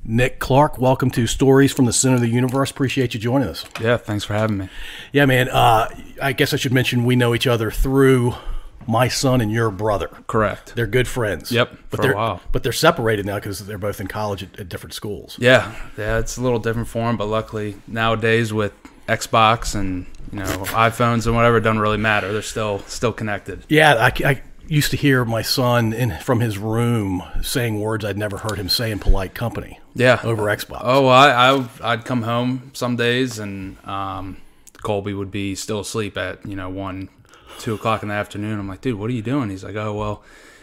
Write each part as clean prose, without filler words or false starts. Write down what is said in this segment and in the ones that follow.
Nick Clarke, welcome to Stories from the Center of the Universe. Appreciate you joining us. Yeah, thanks for having me. Yeah, man. I guess I should mention we know each other through my son and your brother. Correct. They're good friends. Yep, but for a while. But they're separated now because they're both in college at different schools. Yeah, it's a little different for them, but luckily nowadays with Xbox and iPhones and whatever, it doesn't really matter. They're still connected. Yeah, I used to hear my son from his room saying words I'd never heard him say in polite company. Yeah, over Xbox. Oh, well, I'd come home some days and Colby would be still asleep at 1, 2 o'clock in the afternoon. I'm like, dude, what are you doing? He's like, oh, well,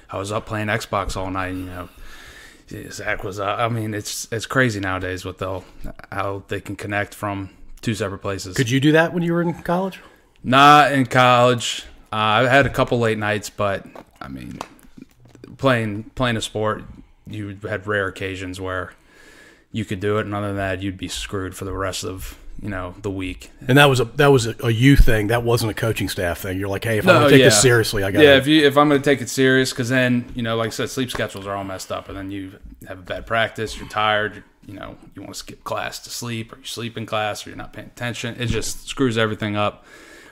I was up playing Xbox all night. Zach was up. I mean, it's crazy nowadays with how they can connect from 2 separate places. Could you do that when you were in college? Not in college. I had a couple late nights, but I mean, playing a sport, you had rare occasions where you could do it, and other than that, you'd be screwed for the rest of the week. And that was a you thing. That wasn't a coaching staff thing. You're like, hey, if I'm gonna take this seriously, I got if I'm gonna take it serious, because then like I said, sleep schedules are all messed up, and then you have a bad practice. You're tired. You want to skip class to sleep, or you sleep in class, or you're not paying attention. It just screws everything up.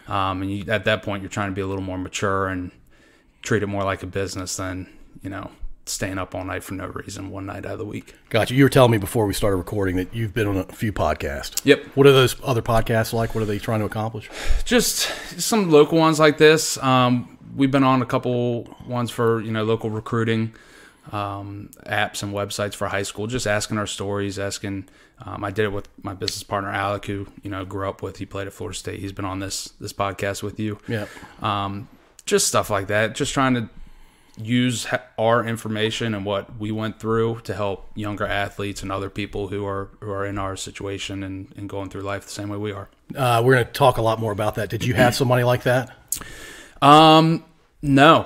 And at that point, you're trying to be a little more mature and treat it more like a business than staying up all night for no reason one night out of the week. Gotcha. You were telling me before we started recording that you've been on a few podcasts. Yep. What are those other podcasts like? What are they trying to accomplish? Just some local ones like this. We've been on a couple ones for local recruiting apps and websites for high school, just asking our stories, I did it with my business partner Alec, who grew up with. He played at Florida State. He's been on this podcast with you. Yeah. Just stuff like that. Just trying to use our information and what we went through to help younger athletes and other people who are in our situation and going through life the same way we are. We're going to talk a lot more about that. Did you have somebody like that? No,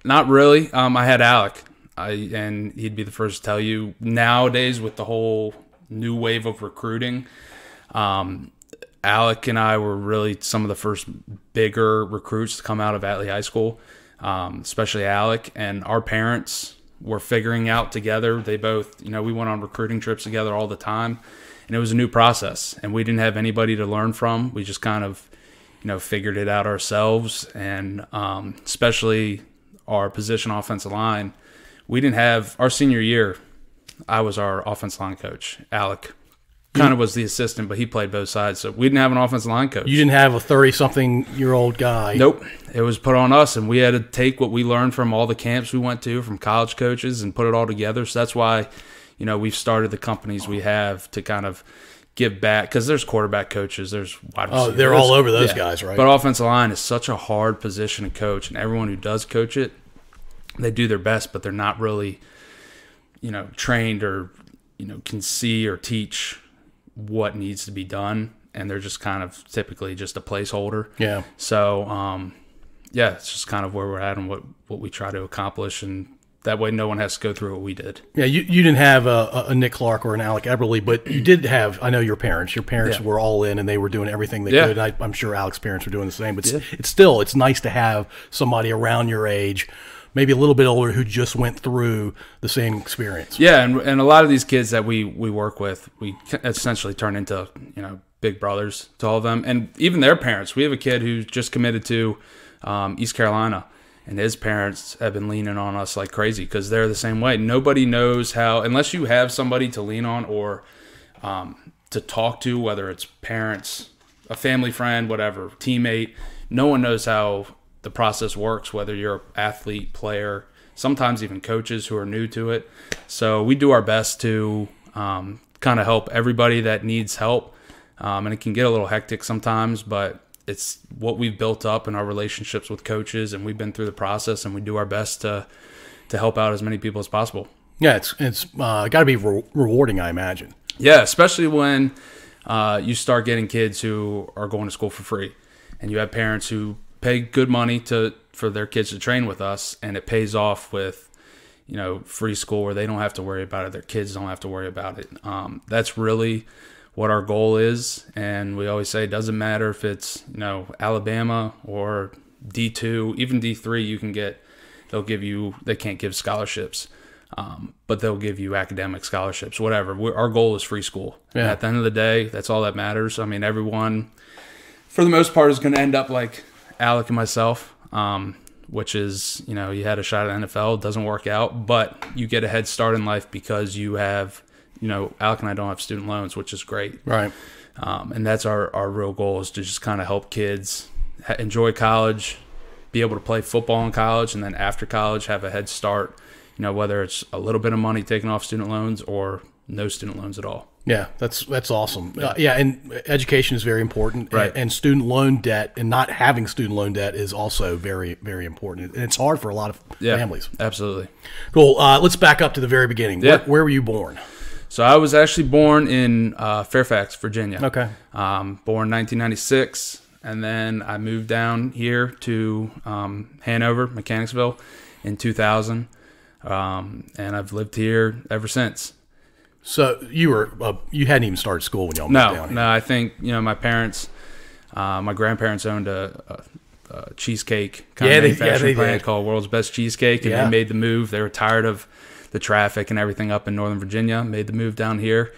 not really. I had Alec, and he'd be the first to tell you. Nowadays, with the whole new wave of recruiting, Alec and I were really some of the first bigger recruits to come out of Atlee High School, especially Alec. And our parents were figuring out together. They both, we went on recruiting trips together all the time, and it was a new process. And we didn't have anybody to learn from. We just kind of, figured it out ourselves. And especially our position offensive line, we didn't have our senior year. I was our offensive line coach. Alec kind of was the assistant, but he played both sides. So we didn't have an offensive line coach. You didn't have a 30-something-year-old guy. Nope. It was put on us, and we had to take what we learned from all the camps we went to, from college coaches, and put it all together. So that's why, we've started the companies we have to kind of give back, because there's quarterback coaches, there's wide receivers. Oh, they're all over those guys, right? But offensive line is such a hard position to coach, and everyone who does coach it, they do their best, but they're not really trained or, can see or teach what needs to be done. And they're just kind of typically just a placeholder. Yeah. So, it's just kind of where we're at and what we try to accomplish. And that way no one has to go through what we did. Yeah. You didn't have a Nick Clarke or an Alec Eberle, but you did have, I know your parents were all in and they were doing everything they could. And I'm sure Alec's parents were doing the same, but it's nice to have somebody around your age, maybe a little bit older, who just went through the same experience. Yeah, and a lot of these kids that we work with, we essentially turn into big brothers to all of them, and even their parents. We have a kid who's just committed to East Carolina, and his parents have been leaning on us like crazy because they're the same way. Nobody knows how, unless you have somebody to lean on or to talk to, whether it's parents, a family friend, whatever, teammate. No one knows how the process works, whether you're an athlete, player, sometimes even coaches who are new to it. So we do our best to kind of help everybody that needs help. And it can get a little hectic sometimes, but it's what we've built up in our relationships with coaches, and we've been through the process, and we do our best to help out as many people as possible. Yeah, it's got to be rewarding, I imagine. Yeah, especially when you start getting kids who are going to school for free, and you have parents who pay good money for their kids to train with us, and it pays off with free school where they don't have to worry about it, their kids don't have to worry about it. That's really what our goal is, and we always say it doesn't matter if it's Alabama or D2, even D3. They can't give scholarships, but they'll give you academic scholarships, whatever. Our goal is free school. Yeah. And at the end of the day, that's all that matters. I mean, everyone, for the most part, is going to end up like Alec and myself, which is, you know, you had a shot at the NFL, it doesn't work out, but you get a head start in life because you have, you know, Alec and I don't have student loans, which is great. Right. And that's our real goal, is to just kind of help kids enjoy college, be able to play football in college, and then after college have a head start, you know, whether it's a little bit of money taken off student loans or no student loans at all. Yeah, that's awesome. Yeah, and education is very important. Right. And student loan debt and not having student loan debt is also very, very important. And it's hard for a lot of families. Absolutely. Cool. Let's back up to the very beginning. Yeah. Where were you born? So I was actually born in Fairfax, Virginia. Okay. Born 1996, and then I moved down here to Hanover, Mechanicsville, in 2000, and I've lived here ever since. So you hadn't even started school when y'all moved down here. No. I think, you know, my parents, my grandparents owned a cheesecake kind of manufacturing plant called World's Best Cheesecake, and they made the move. They were tired of the traffic and everything up in Northern Virginia, made the move down here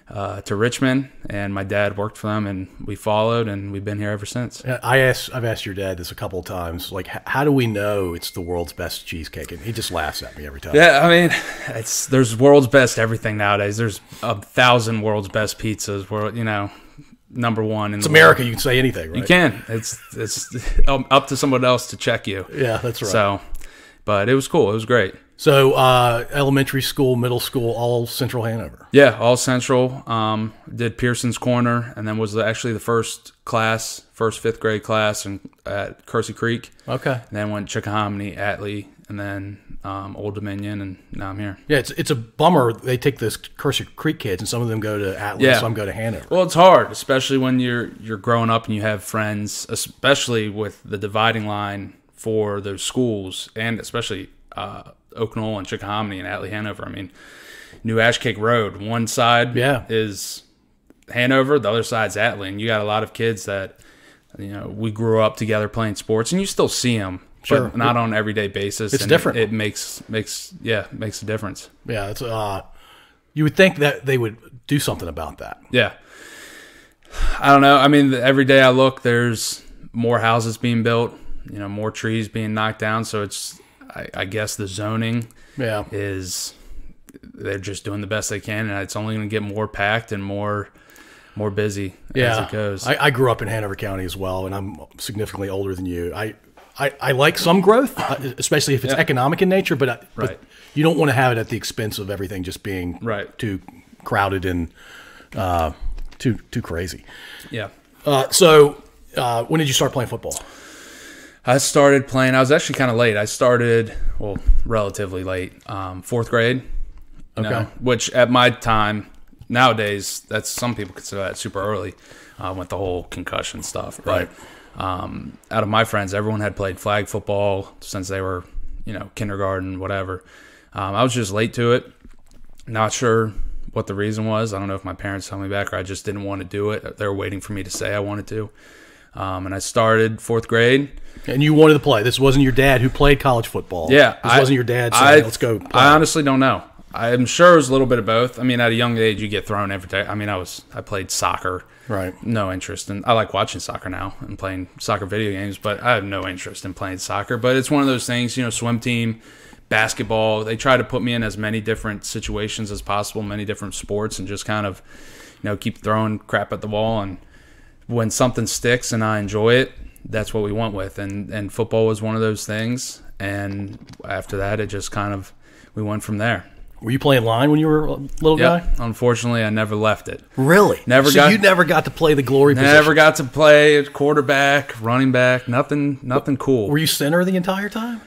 to Richmond, and my dad worked for them, and we followed, and we've been here ever since. I've asked your dad this a couple of times, like, how do we know it's the world's best cheesecake? And he just laughs at me every time. Yeah, I mean, there's world's best everything nowadays. There's 1,000 world's best pizzas. You know, number one in it's America. World. You can say anything, right? You can. It's up to someone else to check you. Yeah, that's right. So, but it was cool. It was great. So, elementary school, middle school, all Central Hanover. Yeah, all Central. Did Pearson's Corner, and then was actually the first fifth grade class at Kersey Creek. Okay. And then went Chickahominy, Atlee, and then Old Dominion, and now I'm here. Yeah, it's a bummer. They take those Kersey Creek kids, and some of them go to Atlee, some go to Hanover. Well, it's hard, especially when you're growing up and you have friends, especially with the dividing line for those schools, and especially Oak Knoll and Chickahominy and Atlee Hanover. I mean, New Ashcake Road, one side is Hanover, the other side's Atlee, and you got a lot of kids that, you know, we grew up together playing sports, and you still see them, but not on an everyday basis. It's different. It makes a difference. Yeah, it's you would think that they would do something about that. Yeah, I don't know. I mean, every day I look, there's more houses being built, you know, more trees being knocked down, so it's. I guess the zoning is they're just doing the best they can, and it's only going to get more packed and more busy as it goes. I grew up in Hanover County as well, and I'm significantly older than you. I like some growth, especially if it's economic in nature, but you don't want to have it at the expense of everything just being too crowded and too crazy. Yeah. So when did you start playing football? I started playing. I was actually kind of late. I started, relatively late, fourth grade. Okay. Know, which at my time, nowadays, that's some people consider that super early with the whole concussion stuff. But, out of my friends, everyone had played flag football since they were, you know, kindergarten, whatever. I was just late to it. Not sure what the reason was. I don't know if my parents held me back or I just didn't want to do it. They were waiting for me to say I wanted to. And I started fourth grade. And you wanted to play. This wasn't your dad who played college football. Yeah. This wasn't your dad saying, let's go play. I honestly don't know. I'm sure it was a little bit of both. I mean, at a young age, you get thrown every day. I mean, I played soccer. Right. No interest. And I like watching soccer now and playing soccer video games, but I have no interest in playing soccer. But it's one of those things, you know, swim team, basketball. They try to put me in as many different situations as possible, many different sports, and just kind of, you know, keep throwing crap at the wall. And when something sticks and I enjoy it, that's what we went with. And football was one of those things. And after that, it just kind of, we went from there. Were you playing line when you were a little guy? Unfortunately, I never left it. Really? You never got to play the glory position? Never got to play quarterback, running back, nothing cool. Were you center the entire time?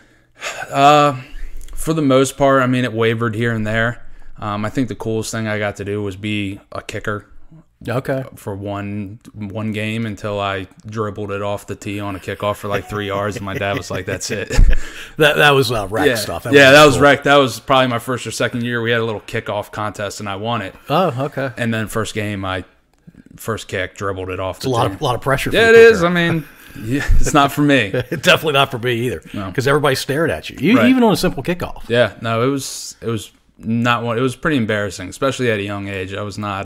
For the most part, I mean, it wavered here and there. I think the coolest thing I got to do was be a kicker. Okay. For one game until I dribbled it off the tee on a kickoff for like 3 yards, and my dad was like, "That's it." that was rec stuff. That was rec. That was probably my first or second year. We had a little kickoff contest, and I won it. Oh, okay. And then first game, first kick, dribbled it off. It's a lot of pressure. Yeah, it is. I mean, it's not for me. Definitely not for me either. Because everybody stared at you, even on a simple kickoff. Yeah, no, it was not one. It was pretty embarrassing, especially at a young age. I was not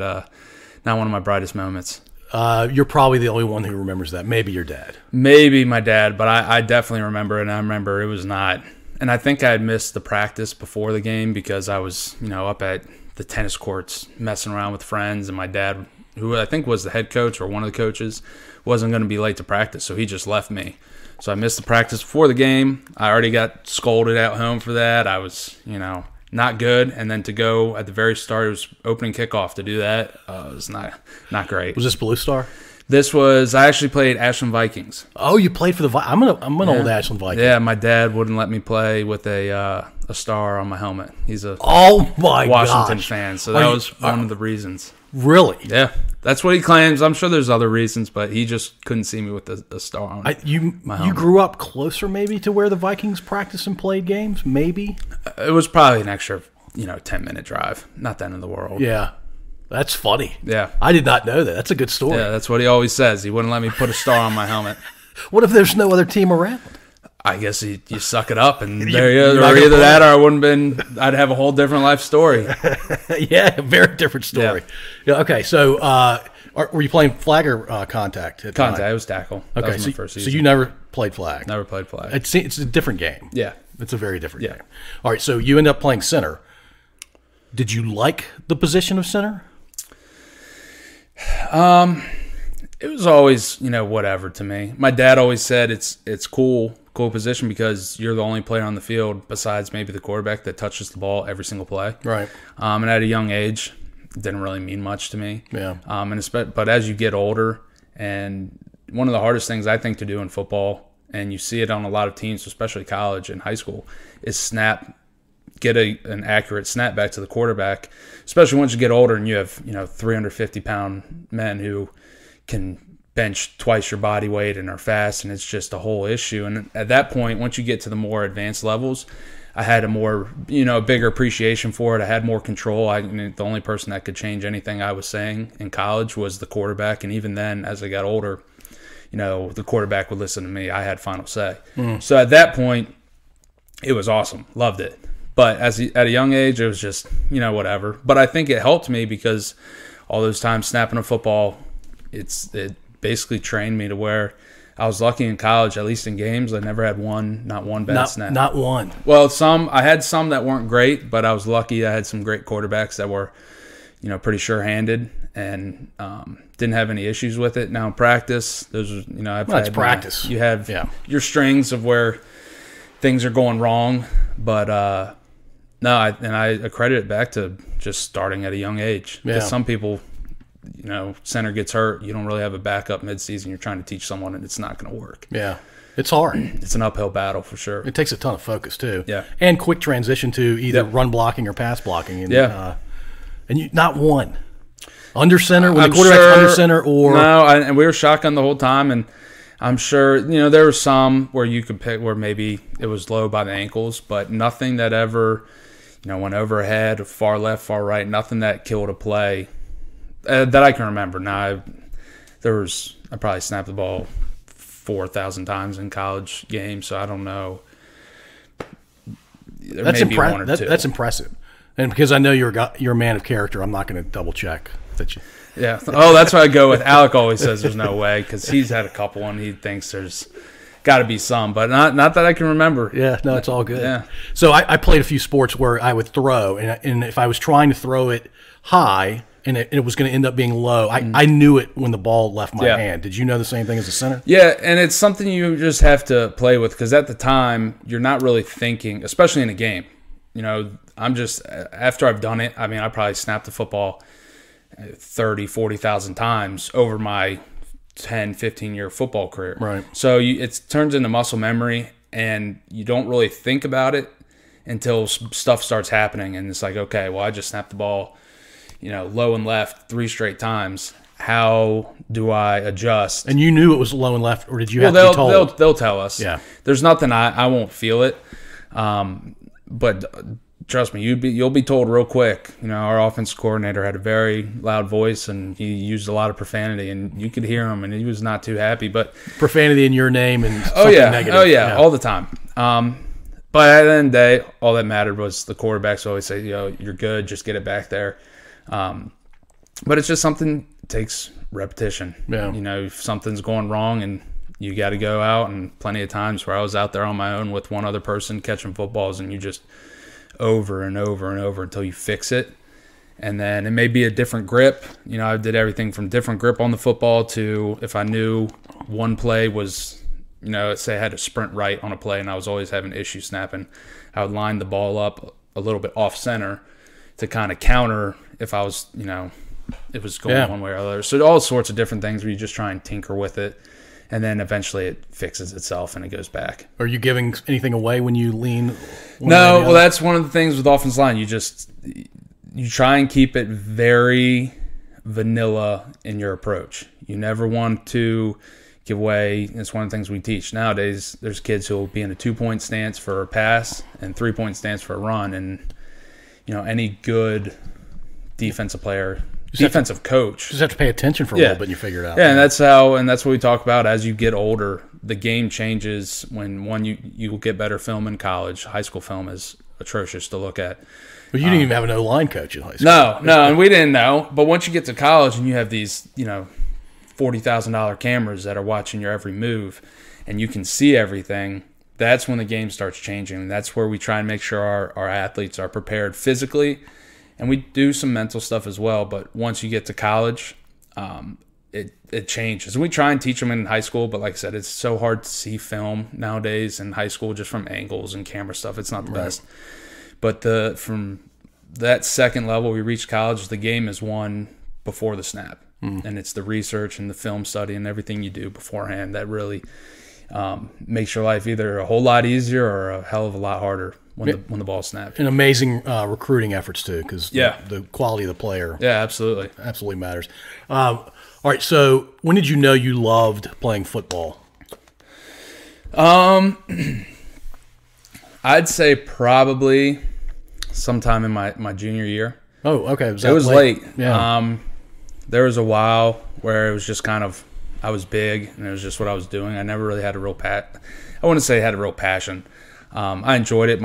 one of my brightest moments. You're probably the only one who remembers that. Maybe your dad. Maybe my dad, but I definitely remember it, and I remember it was not. And I think I had missed the practice before the game because I was, up at the tennis courts messing around with friends, and my dad, who I think was the head coach or one of the coaches, wasn't going to be late to practice, so he just left me. So I missed the practice before the game. I already got scolded at home for that. I was, not good. And then to go at the very start, it was opening kickoff to do that. It was not great. Was this Blue Star? I actually played Ashland Vikings. Oh, you played for the Vikings. I'm an old Ashland Viking. Yeah, my dad wouldn't let me play with a star on my helmet. He's a Washington fan, so that was one of the reasons. Really? Yeah, that's what he claims. I'm sure there's other reasons, but he just couldn't see me with the star on my helmet. You grew up closer maybe to where the Vikings practiced and played games, maybe? It was probably an extra, 10-minute drive. Not the end of the world. Yeah. That's funny. Yeah. I did not know that. That's a good story. Yeah, that's what he always says. He wouldn't let me put a star on my helmet. What if there's no other team around? I guess you suck it up, and there you go. Or either that, or I'd have a whole different life story. Yeah, very different story. Yeah. Okay, so were you playing flag or contact? Contact. It was tackle. Okay, that was my first season. So you never played flag? Never played flag. It's a different game. Yeah. It's a very different game. All right, so you end up playing center. Did you like the position of center? It was always, whatever to me. My dad always said it's cool position because you're the only player on the field besides maybe the quarterback that touches the ball every single play. Right. And at a young age, it didn't really mean much to me. Yeah. But as you get older, and one of the hardest things I think to do in football, and you see it on a lot of teams, especially college and high school, is get an accurate snap back to the quarterback, especially once you get older and you have 350-pound men who can bench twice your body weight and are fast, and it's just a whole issue. And at that point, once you get to the more advanced levels, I had a more bigger appreciation for it. I had more control. The only person that could change anything I was saying in college was the quarterback, and even then, as I got older, the quarterback would listen to me. I had final say. So at that point, it was awesome. Loved it. But at a young age, it was just, whatever. But I think it helped me because all those times snapping a football, it basically trained me to where I was lucky in college, at least in games. I never had not one bad snap. Not one. Well, I had some that weren't great, but I was lucky. I had some great quarterbacks that were, pretty sure-handed and didn't have any issues with it. Now in practice, those are, it's practice. You have your strings of where things are going wrong, but no, I accredit it back to just starting at a young age. Because some people, center gets hurt, you don't really have a backup midseason. You're trying to teach someone, and it's not going to work. Yeah, it's hard. It's an uphill battle for sure. It takes a ton of focus too. Yeah, and quick transition to either run blocking or pass blocking. And, and you not one under center when the quarterback's under center or no, and we were shotgun the whole time, and I'm sure, there were some where you could pick where maybe it was low by the ankles, but nothing that ever, went overhead, far left, far right, nothing that killed a play that I can remember. Now, I probably snapped the ball 4,000 times in college games, so I don't know. That's impressive. That's impressive. And because I know you're a man of character, I'm not going to double check that you. Yeah. Oh, that's why I go with. Alec always says there's no way because he's had a couple and he thinks there's got to be some, but not that I can remember. Yeah. No, it's all good. Yeah. So I played a few sports where I would throw, and if I was trying to throw it high and it was going to end up being low, I knew it when the ball left my hand. Did you know the same thing as a center? Yeah, and it's something you just have to play with because at the time you're not really thinking, especially in a game. I'm just after I've done it. I mean, I probably snapped the football 30, 40,000 times over my 10, 15-year football career. Right. So it turns into muscle memory, and you don't really think about it until stuff starts happening, and it's like, okay, well, I just snapped the ball, low and left 3 straight times. How do I adjust? And you knew it was low and left, or did you have to be told? They'll tell us. Yeah. There's nothing I won't feel it. But trust me, you'll be told real quick. Our offensive coordinator had a very loud voice, and he used a lot of profanity, and you could hear him, and he was not too happy. But profanity in your name and something negative. Oh yeah, all the time. But at the end of the day, all that mattered was the quarterbacks always say, you're good, just get it back there. But it's just something that takes repetition. Yeah. If something's going wrong and you got to go out, and plenty of times where I was out there on my own with one other person catching footballs, and you just over and over and over until you fix it. And then it may be a different grip. I did everything from different grip on the football to if I knew one play was, say I had to sprint right on a play and I was always having issues snapping, I would line the ball up a little bit off center to kind of counter if I was, it was going one way or the other. So all sorts of different things where you just try and tinker with it. And then eventually it fixes itself and it goes back. Are you giving anything away when you lean? No, well, that's one of the things with offensive line. You try and keep it very vanilla in your approach. You never want to give away. It's one of the things we teach nowadays. There's kids who will be in a 2-point stance for a pass and 3-point stance for a run. And, any good defensive player, defensive coach. Just have to pay attention for a little bit and you figure it out. Yeah, and that's what we talk about as you get older. The game changes when you will get better film in college. High school film is atrocious to look at. But you didn't even have an O-line coach in high school. No, and we didn't know. But once you get to college and you have these, $40,000 cameras that are watching your every move and you can see everything, that's when the game starts changing. And that's where we try and make sure our athletes are prepared physically. And we do some mental stuff as well, but once you get to college, it changes. And we try and teach them in high school, but like I said, it's so hard to see film nowadays in high school just from angles and camera stuff. It's not the best. But from that second level we reach college, the game is won before the snap. And it's the research and the film study and everything you do beforehand that really makes your life either a whole lot easier or a hell of a lot harder when the ball snaps. And amazing recruiting efforts too, because the quality of the player, absolutely matters. All right, so when did you know you loved playing football? I'd say probably sometime in my junior year. Oh, okay. It was late. Yeah. There was a while where it was just kind of, I was big and it was just what I was doing. I never really had a real I wouldn't say I had a real passion. I enjoyed it.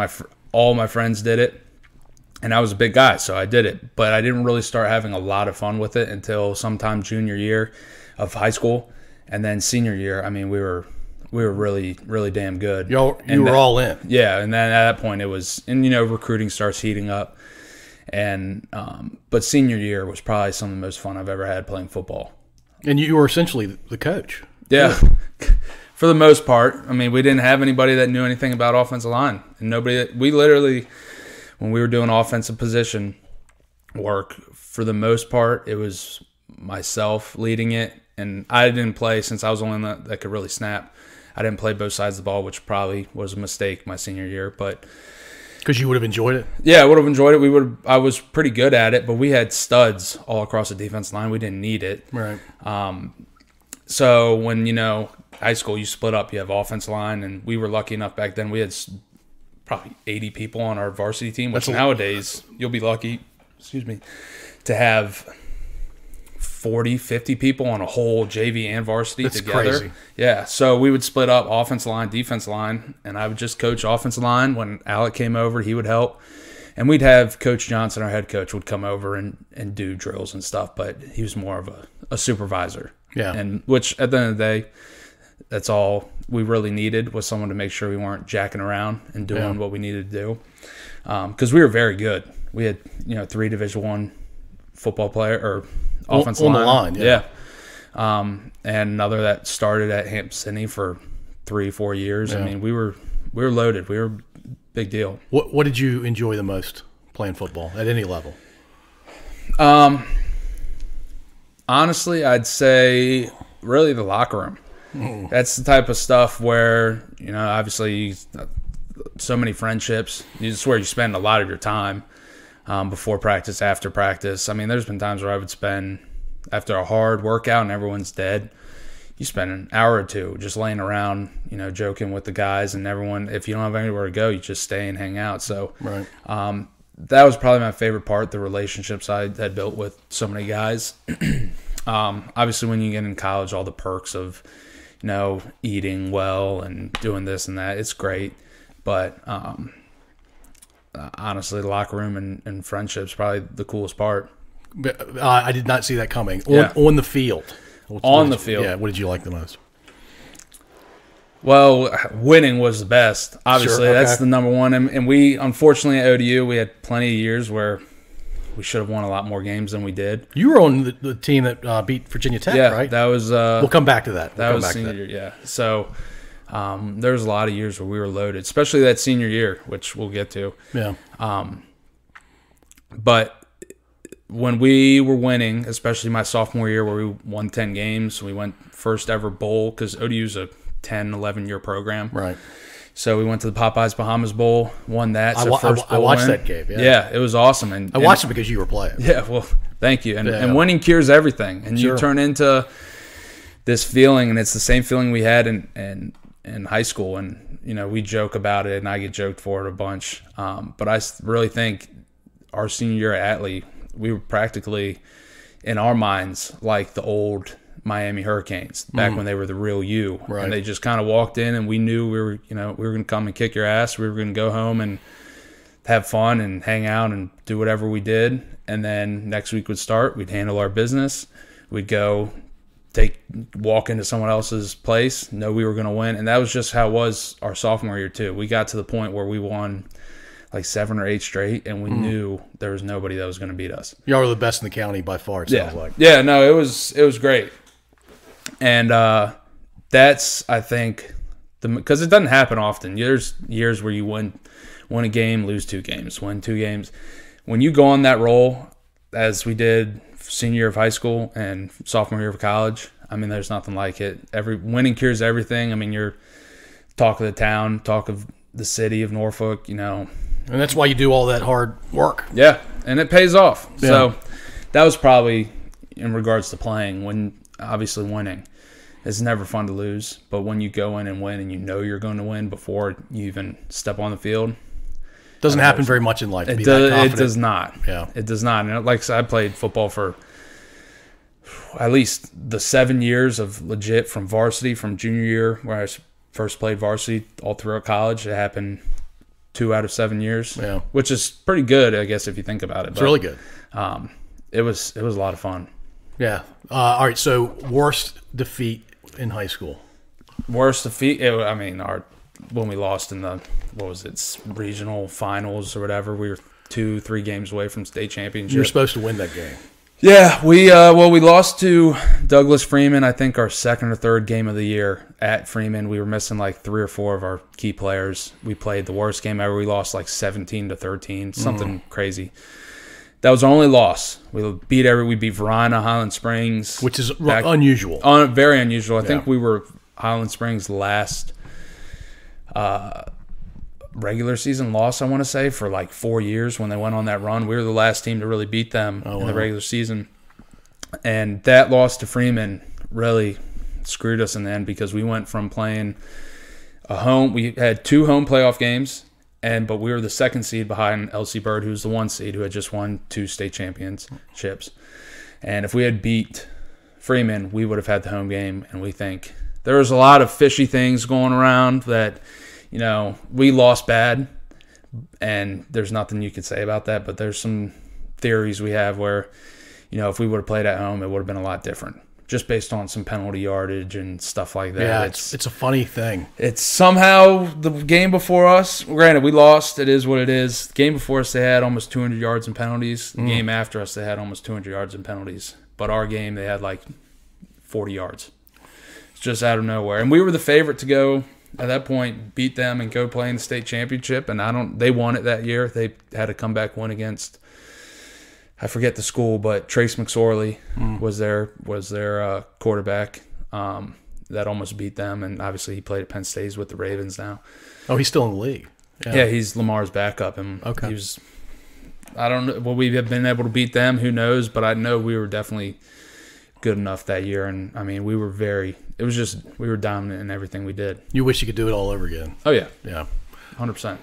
All my friends did it, and I was a big guy, so I did it. But I didn't really start having a lot of fun with it until sometime junior year of high school, and then senior year. I mean, we were really, really damn good. You were all in. Yeah, and then at that point it was, and recruiting starts heating up, and but senior year was probably some of the most fun I've ever had playing football. And you were essentially the coach. Yeah. For the most part. I mean, we didn't have anybody that knew anything about offensive line. And we literally, when we were doing offensive position work, for the most part, it was myself leading it. And I didn't play, since I was the only one that could really snap. I didn't play both sides of the ball, which probably was a mistake my senior year. But because you would have enjoyed it? Yeah, I would have enjoyed it. I was pretty good at it, but we had studs all across the defense line. We didn't need it. Right. So when, high school, you split up. You have offensive line, and we were lucky enough back then. We had probably 80 people on our varsity team, which nowadays you'll be lucky, to have 40, 50 people on a whole JV and varsity together. That's crazy. Yeah, so we would split up offensive line, defensive line, and I would just coach offensive line. When Alec came over, he would help. And we'd have Coach Johnson, our head coach, would come over and do drills and stuff, but he was more of a supervisor. Yeah. And which, at the end of the day, that's all we really needed, was someone to make sure we weren't jacking around and doing what we needed to do. Because we were very good. We had 3 Division I football player or offensive line. On the line, and another that started at Hampton for 3-4 years. Yeah. I mean, we were loaded. We were a big deal. What did you enjoy the most playing football at any level? Honestly, I'd say really the locker room. That's the type of stuff where, obviously so many friendships. You just where you spend a lot of your time before practice, after practice. I mean, there's been times where I would spend, after a hard workout and everyone's dead, you spend an hour or two just laying around, joking with the guys and everyone. If you don't have anywhere to go, you just stay and hang out. So right. That was probably my favorite part, the relationships I had built with so many guys. Obviously, when you get in college, all the perks of, eating well and doing this and that, it's great. But honestly, the locker room and friendship's probably the coolest part. I did not see that coming. Yeah. On the field. On the field. Yeah, what did you like the most? Well, winning was the best. Obviously, Sure, okay. That's the number one. And we, unfortunately, at ODU, we had plenty of years where we should have won a lot more games than we did. You were on the team that beat Virginia Tech, Yeah, right? that was. We'll come back to that. That was senior year, yeah. So there was a lot of years where we were loaded, especially that senior year, which we'll get to. Yeah. But when we were winning, especially my sophomore year where we won 10 games, we went first ever bowl because ODU's a 10, 11-year program. Right. So we went to the Popeyes Bahamas Bowl, won that. I watched that game. Yeah, it was awesome. And I watched it because you were playing. Yeah, well, thank you. And winning cures everything. And Sure. you turn into this feeling, and it's the same feeling we had in high school. And, we joke about it, and I get joked for it a bunch. But I really think our senior year at Atlee, we were practically, in our minds, like the old Miami Hurricanes back when they were the real U. Right. And they just kind of walked in, and we knew we were going to come and kick your ass. We were going to go home and have fun and hang out and do whatever we did. And then next week would start. We'd handle our business. We'd go walk into someone else's place, know we were going to win. And that was just how it was our sophomore year too. We got to the point where we won like 7 or 8 straight, and we knew there was nobody that was going to beat us. Y'all were the best in the county by far, it sounds like. Yeah, no, it was great. And that's, I think, because it doesn't happen often. There's years where you win a game, lose 2 games, win 2 games. When you go on that roll, as we did senior year of high school and sophomore year of college, I mean, there's nothing like it. Winning cures everything. I mean, you're talk of the town, talk of the city of Norfolk, And that's why you do all that hard work. Yeah, and it pays off. Yeah. So that was probably in regards to playing. When obviously winning, it's never fun to lose, but when you go in and win and you know you're going to win before you even step on the field, Doesn't happen very much in life. It does not. Yeah, it does not. And like I said, I played football for at least the 7 years of legit from varsity, from junior year where I first played varsity all throughout college. It happened 2 out of 7 years, which is pretty good, I guess, if you think about it. It's really good. It was a lot of fun. Yeah. All right. So worst defeat in high school. Worst defeat. When we lost in the regional finals or whatever, we were 2-3 games away from state championship. You were supposed to win that game. Yeah, we lost to Douglas Freeman. I think our second or third game of the year at Freeman. We were missing like 3 or 4 of our key players. We played the worst game ever. We lost like 17-13, something crazy. That was our only loss. We beat Verina, Highland Springs, which is unusual. Very unusual. I think we were Highland Springs' last regular season loss, I want to say, for like 4 years when they went on that run. We were the last team to really beat them in the regular season. And that loss to Freeman really screwed us in the end because we went from playing we had 2 home playoff games, but we were the 2nd seed behind LC Bird, who was the 1 seed, who had just won 2 state championships. And if we had beat Freeman, we would have had the home game. And we think there was a lot of fishy things going around that, we lost bad, and there's nothing you can say about that. But there's some theories we have where, if we would have played at home, it would have been a lot different, just based on some penalty yardage and stuff like that. Yeah, it's a funny thing. It's somehow the game before us, granted, we lost. It is what it is. The game before us, they had almost 200 yards in penalties. The game after us, they had almost 200 yards in penalties. But our game, they had like 40 yards. It's just out of nowhere. And we were the favorite to go, at that point, beat them and go play in the state championship. And they won it that year. They had a comeback win against, I forget the school, but Trace McSorley was their quarterback that almost beat them. And obviously he played at Penn State. He's with the Ravens now. Oh, he's still in the league. Yeah, he's Lamar's backup. And he was, I don't know, will we have been able to beat them? Who knows? But I know we were definitely good enough that year. And I mean, we were dominant in everything we did. You wish you could do it all over again. Oh yeah. Yeah. 100%.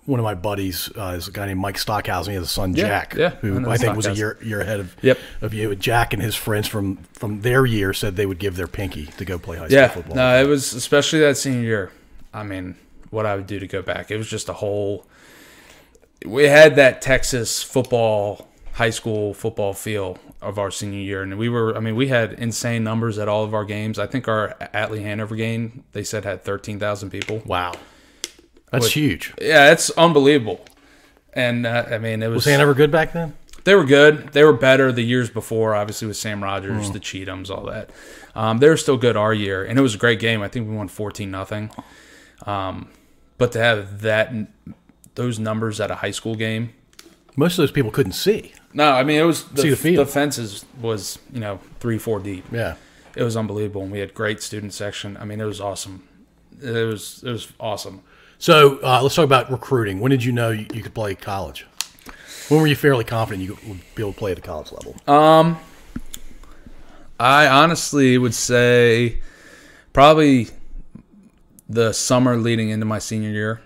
One of my buddies is a guy named Mike Stockhausen. He has a son, Jack, who I think was a year ahead of you. Jack and his friends from their year said they would give their pinky to go play high school football. No, it was especially that senior year. I mean, what I would do to go back. It was just a whole. We had that Texas football, high school football feel of our senior year, and we had insane numbers at all of our games. I think our Hanover game, they said, had 13,000 people. Wow, that's huge. Yeah, it's unbelievable. And it was Hanover good back then? They were good. They were better the years before, obviously with Sam Rogers, the Cheathams, all that. They were still good our year, and it was a great game. I think we won 14-0. But to have those numbers at a high school game, most of those people couldn't see. No, it was the field. The fences was 3-4 deep. Yeah, it was unbelievable, and we had great student section. It was awesome. It was awesome. So let's talk about recruiting. When did you know you could play college? When were you fairly confident you would be able to play at the college level? I honestly would say probably the summer leading into my senior year.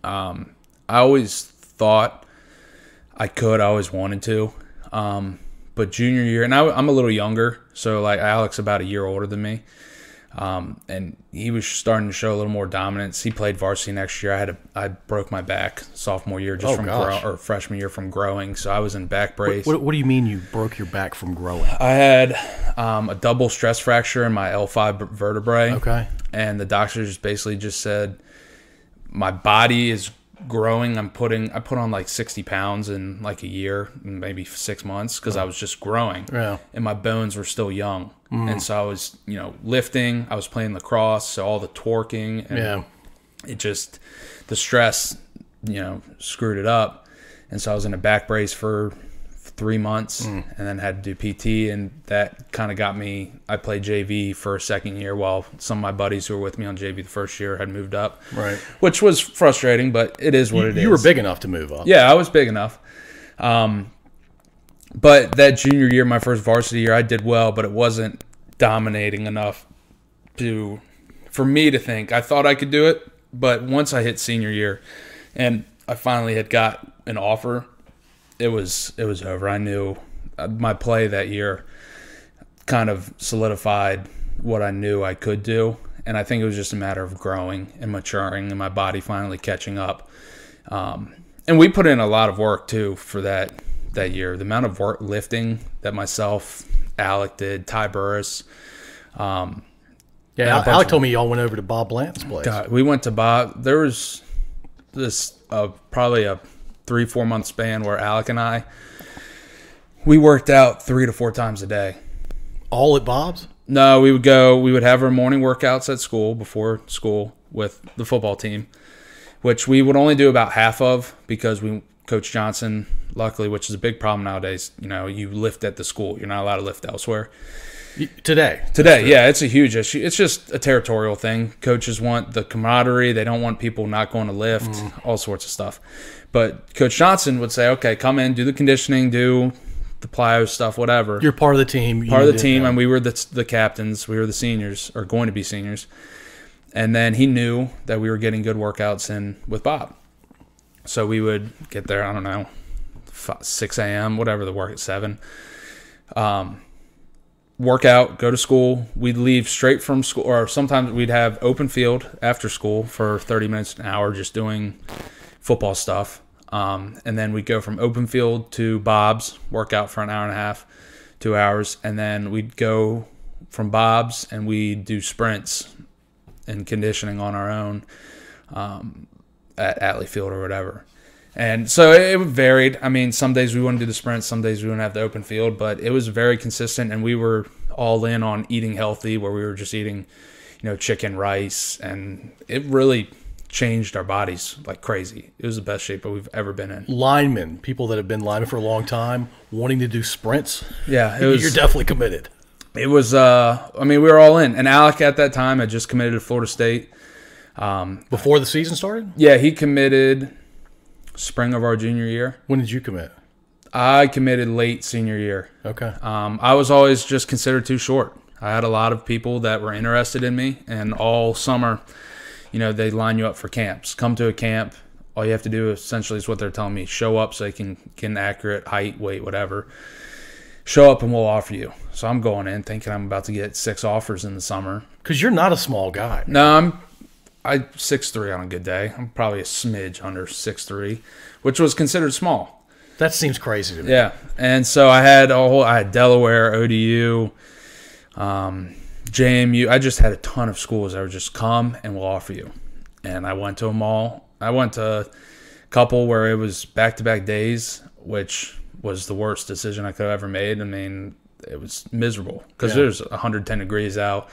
I always thought I could. I always wanted to. But junior year, and I'm a little younger, so like Alec's about a year older than me. And he was starting to show a little more dominance. He played varsity next year. I broke my back sophomore year or freshman year from growing, so I was in back brace. What do you mean you broke your back from growing? I had a double stress fracture in my L5 vertebrae. Okay. And the doctor basically just said my body is growing. I put on like 60 pounds in like a year, maybe 6 months, because I was just growing. Yeah. And my bones were still young. And so I was, lifting. I was playing lacrosse, so all the torquing. And it just, the stress, screwed it up. And so I was in a back brace for 3 months and then had to do PT. And that kind of got me, I played JV for a second year while some of my buddies who were with me on JV the first year had moved up. Right. Which was frustrating, but it is what it is. You were big enough to move up. Yeah, I was big enough. But that junior year, my first varsity year, I did well, but it wasn't dominating enough for me to think. I thought I could do it, but once I hit senior year and I finally had got an offer, it was over. I knew my play that year kind of solidified what I knew I could do, and I think it was just a matter of growing and maturing and my body finally catching up. And we put in a lot of work, too, for that year. The amount of work lifting that myself, Alec did, Ty Burris. Alec told me y'all went over to Bob Blanton's place. God, we went to Bob. There was this probably a 3-4 month span where Alec and we worked out 3 to 4 times a day. All at Bob's? No, we would have our morning workouts at school before school with the football team, which we would only do about half of because Coach Johnson, luckily, which is a big problem nowadays, you lift at the school. You're not allowed to lift elsewhere. Today, yeah, it's a huge issue. It's just a territorial thing. Coaches want the camaraderie. They don't want people not going to lift, all sorts of stuff. But Coach Johnson would say, okay, come in, do the conditioning, do the plyo stuff, whatever. You're part of the team. And we were the captains. We were the seniors, or going to be seniors. And then he knew that we were getting good workouts in with Bob. So we would get there, I don't know, 6 a.m., whatever the work at 7. Work out, go to school. We'd leave straight from school, or sometimes we'd have open field after school for 30 minutes, an hour, just doing football stuff. And then we'd go from open field to Bob's, work out for an hour and a half, 2 hours. And then we'd go from Bob's and we'd do sprints and conditioning on our own at Atlee Field or whatever. And so it varied. Some days we wouldn't do the sprints, some days we wouldn't have the open field, but it was very consistent, and we were all in on eating healthy, where we were just eating, chicken, rice, and it really changed our bodies like crazy. It was the best shape that we've ever been in. Linemen, people that have been linemen for a long time, wanting to do sprints. Yeah, you're definitely committed. It was, we were all in. And Alec at that time had just committed to Florida State. Before the season started? Yeah, he committed spring of our junior year. When did you commit? I committed late senior year. Okay. I was always just considered too short. I had a lot of people that were interested in me, and all summer, they line you up for camps. Come to a camp. All you have to do essentially is what they're telling me. Show up so they can get accurate height, weight, whatever. Show up and we'll offer you. So I'm going in thinking I'm about to get 6 offers in the summer. Because you're not a small guy. No, 6'3" on a good day. I'm probably a smidge under 6'3", which was considered small. That seems crazy to me. Yeah, and so I had Delaware, ODU, JMU. I just had a ton of schools that would just come and we'll offer you. And I went to them all. I went to a couple where it was back-to-back days, which was the worst decision I could have ever made. I mean, it was miserable because there's 110 degrees out.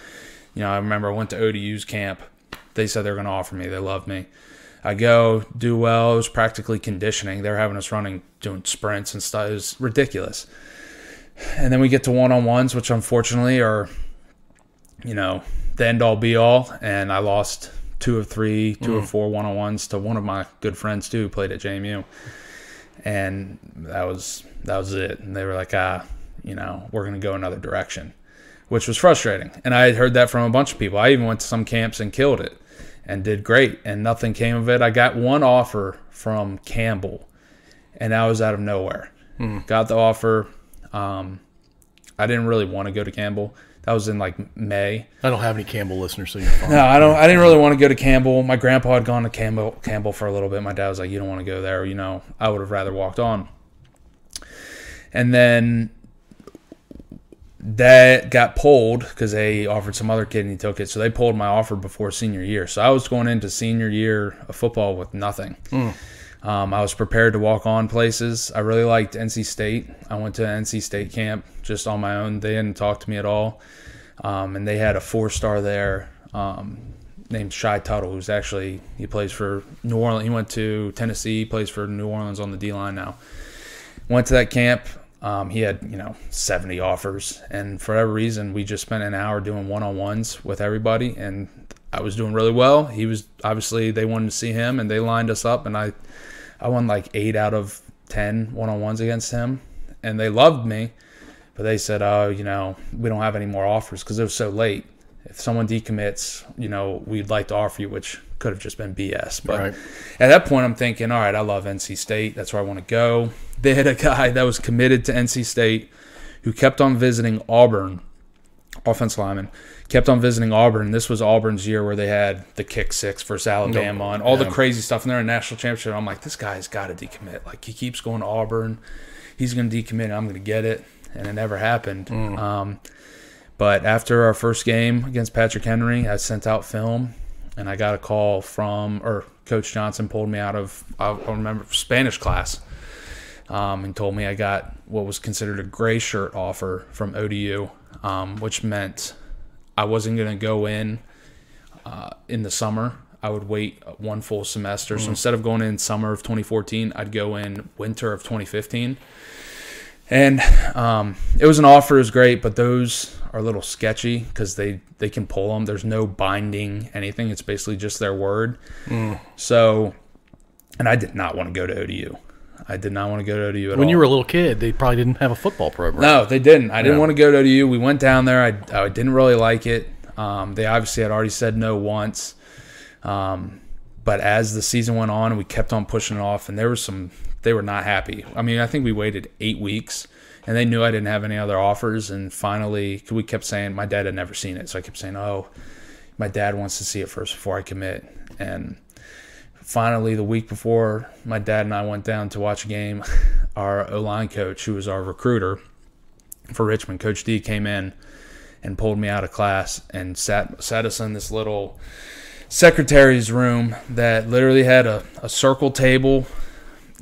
You know, I remember I went to ODU's camp. They said they were going to offer me. They loved me. I go, do well. It was practically conditioning. They were having us doing sprints and stuff. It was ridiculous. And then we get to one-on-ones, which unfortunately are, you know, the end-all, be-all. And I lost 2 of 4 one-on-ones to one of my good friends, too, who played at JMU. And that was it. And they were like, you know, we're going to go another direction, which was frustrating. And I had heard that from a bunch of people. I even went to some camps and killed it and did great, and nothing came of it. I got one offer from Campbell, and that was out of nowhere. Got the offer. I didn't really want to go to Campbell. That was in like May. I don't have any Campbell listeners, so you're fine. No, I didn't really want to go to Campbell. My grandpa had gone to Campbell for a little bit. My dad was like, you don't want to go there. You know, I would have rather walked on. And then that got pulled because they offered some other kid and he took it. So they pulled my offer before senior year. So I was going into senior year of football with nothing. I was prepared to walk on places. I really liked NC State. I went to NC State camp just on my own. They didn't talk to me at all. And they had a 4-star there named Shy Tuttle, who's actually, he plays for New Orleans. He went to Tennessee. He plays for New Orleans on the D-line now. Went to that camp. He had, 70 offers. And for whatever reason, we just spent an hour doing one-on-ones with everybody. And I was doing really well. He was, obviously, they wanted to see him, and they lined us up. And I won like 8 out of 10 one-on-ones against him. And they loved me. But they said, we don't have any more offers because it was so late. If someone decommits, we'd like to offer you, which could have just been BS. But right. At that point, I'm thinking, all right, I love NC State. That's where I want to go. They had a guy that was committed to NC State who kept on visiting Auburn, offensive lineman, kept on visiting Auburn. This was Auburn's year where they had the kick 6 versus Alabama and all the crazy stuff. And they're in national championship. I'm like, this guy's got to decommit. Like, he keeps going to Auburn. He's going to decommit, and I'm going to get it. And it never happened. But after our first game against Patrick Henry, I sent out film, and I got a call from Coach Johnson pulled me out of, I remember, Spanish class, and told me I got what was considered a gray shirt offer from ODU, which meant I wasn't going to go in the summer. I would wait one full semester. So instead of going in summer of 2014, I'd go in winter of 2015. And it was an offer. It was great, but those are a little sketchy because they can pull them. There's no binding anything. It's basically just their word. So, and I did not want to go to ODU. I did not want to go to ODU at all. When you were a little kid, they probably didn't have a football program. No, they didn't. I didn't want to go to ODU. We went down there. I didn't really like it. They obviously had already said no once. But as the season went on, we kept on pushing it off, and they were not happy. I mean, I think we waited 8 weeks, and they knew I didn't have any other offers. And finally, we kept saying, my dad had never seen it. So I kept saying, my dad wants to see it first before I commit. And finally, the week before my dad and I went down to watch a game, our O-line coach, who was our recruiter for Richmond, Coach D, came in and pulled me out of class and sat us in this little secretary's room that literally had a circle table,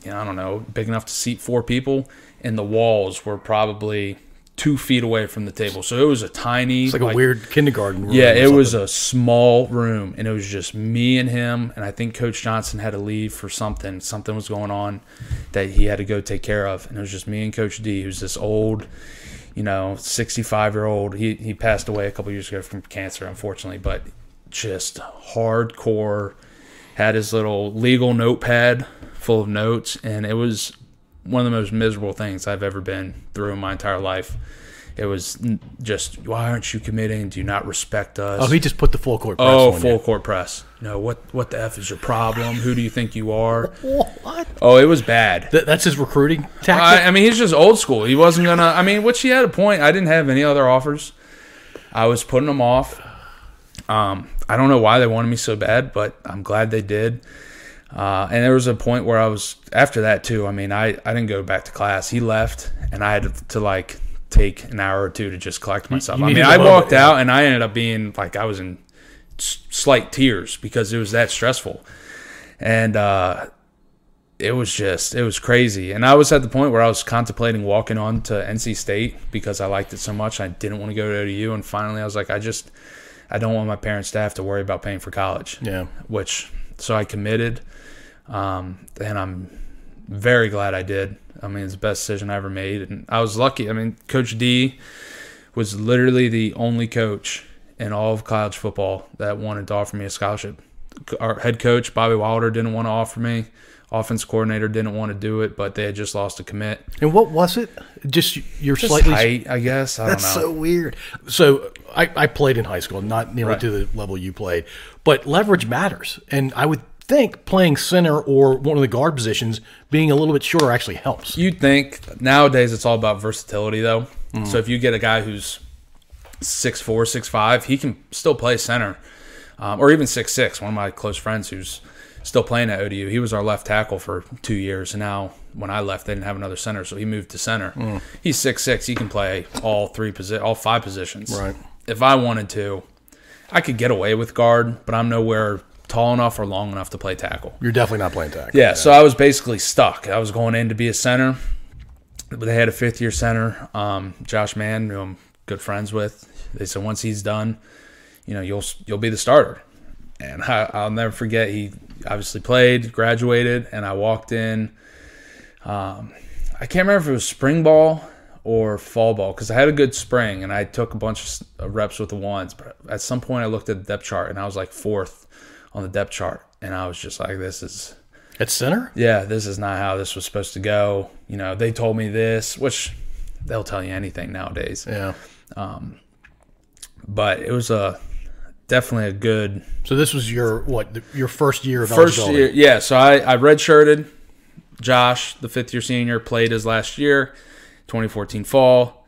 I don't know, big enough to seat 4 people, and the walls were probably 2 feet away from the table. So it was a tiny... It's like a weird kindergarten room. Yeah, it was a small room, and it was just me and him, and I think Coach Johnson had to leave for something. Something was going on that he had to go take care of, and it was just me and Coach D, who's this old, 65-year-old. He passed away a couple years ago from cancer, unfortunately, but just hardcore, had his little legal notepad full of notes, and it was one of the most miserable things I've ever been through in my entire life. It was just, why aren't you committing? Do you not respect us? Oh, he just put the full court press on full you. Court press. What the F is your problem? Who do you think you are? What? Oh, it was bad. That's his recruiting tactic? I mean, he's just old school. He wasn't going to, which he had a point. I didn't have any other offers. I was putting them off. I don't know why they wanted me so bad, but I'm glad they did. And there was a point where I was, after that too, I mean, I didn't go back to class. He left, and I had to like take an hour or two to just collect myself. I mean, I walked out, and I ended up being like, I was in slight tears because it was that stressful. And it was crazy. And I was at the point where I was contemplating walking on to NC State because I liked it so much. I didn't want to go to ODU. And finally I was like, I don't want my parents to have to worry about paying for college. Yeah. So I committed. And I'm very glad I did. I mean, it's the best decision I ever made. And I was lucky. I mean, Coach D was literally the only coach in all of college football that wanted to offer me a scholarship. Our head coach, Bobby Wilder, didn't want to offer me. Offense coordinator didn't want to do it, but they had just lost a commit. And what was it? Just slightly height, I guess. I don't know. That's so weird. So I played in high school, not nearly to the level you played, but leverage matters. And I would think playing center or one of the guard positions, being a little bit shorter actually helps. You'd think. Nowadays it's all about versatility, though. So if you get a guy who's 6'4", 6'5", he can still play center, or even 6'6". One of my close friends who's still playing at ODU, he was our left tackle for 2 years, and now when I left, they didn't have another center, so he moved to center. He's 6'6". He can play all 5 positions. Right. If I wanted to, I could get away with guard, but I'm nowhere tall enough or long enough to play tackle. You're definitely not playing tackle. Yeah, so I was basically stuck. I was going in to be a center. They had a fifth-year center, Josh Mann, who I'm good friends with. They said once he's done, you'll be the starter. And I'll never forget, he obviously played, graduated, and I walked in. I can't remember if it was spring ball or fall ball because I had a good spring, and I took a bunch of reps with the ones. But at some point I looked at the depth chart, and I was like 4th on the depth chart. And I was just like, this is... At center? Yeah, this is not how this was supposed to go. They told me this, which they'll tell you anything nowadays. Yeah. But it was definitely a good... So this was your first year of first eligibility? Year, yeah. So I redshirted. Josh, the 5th-year senior, played his last year, 2014 fall,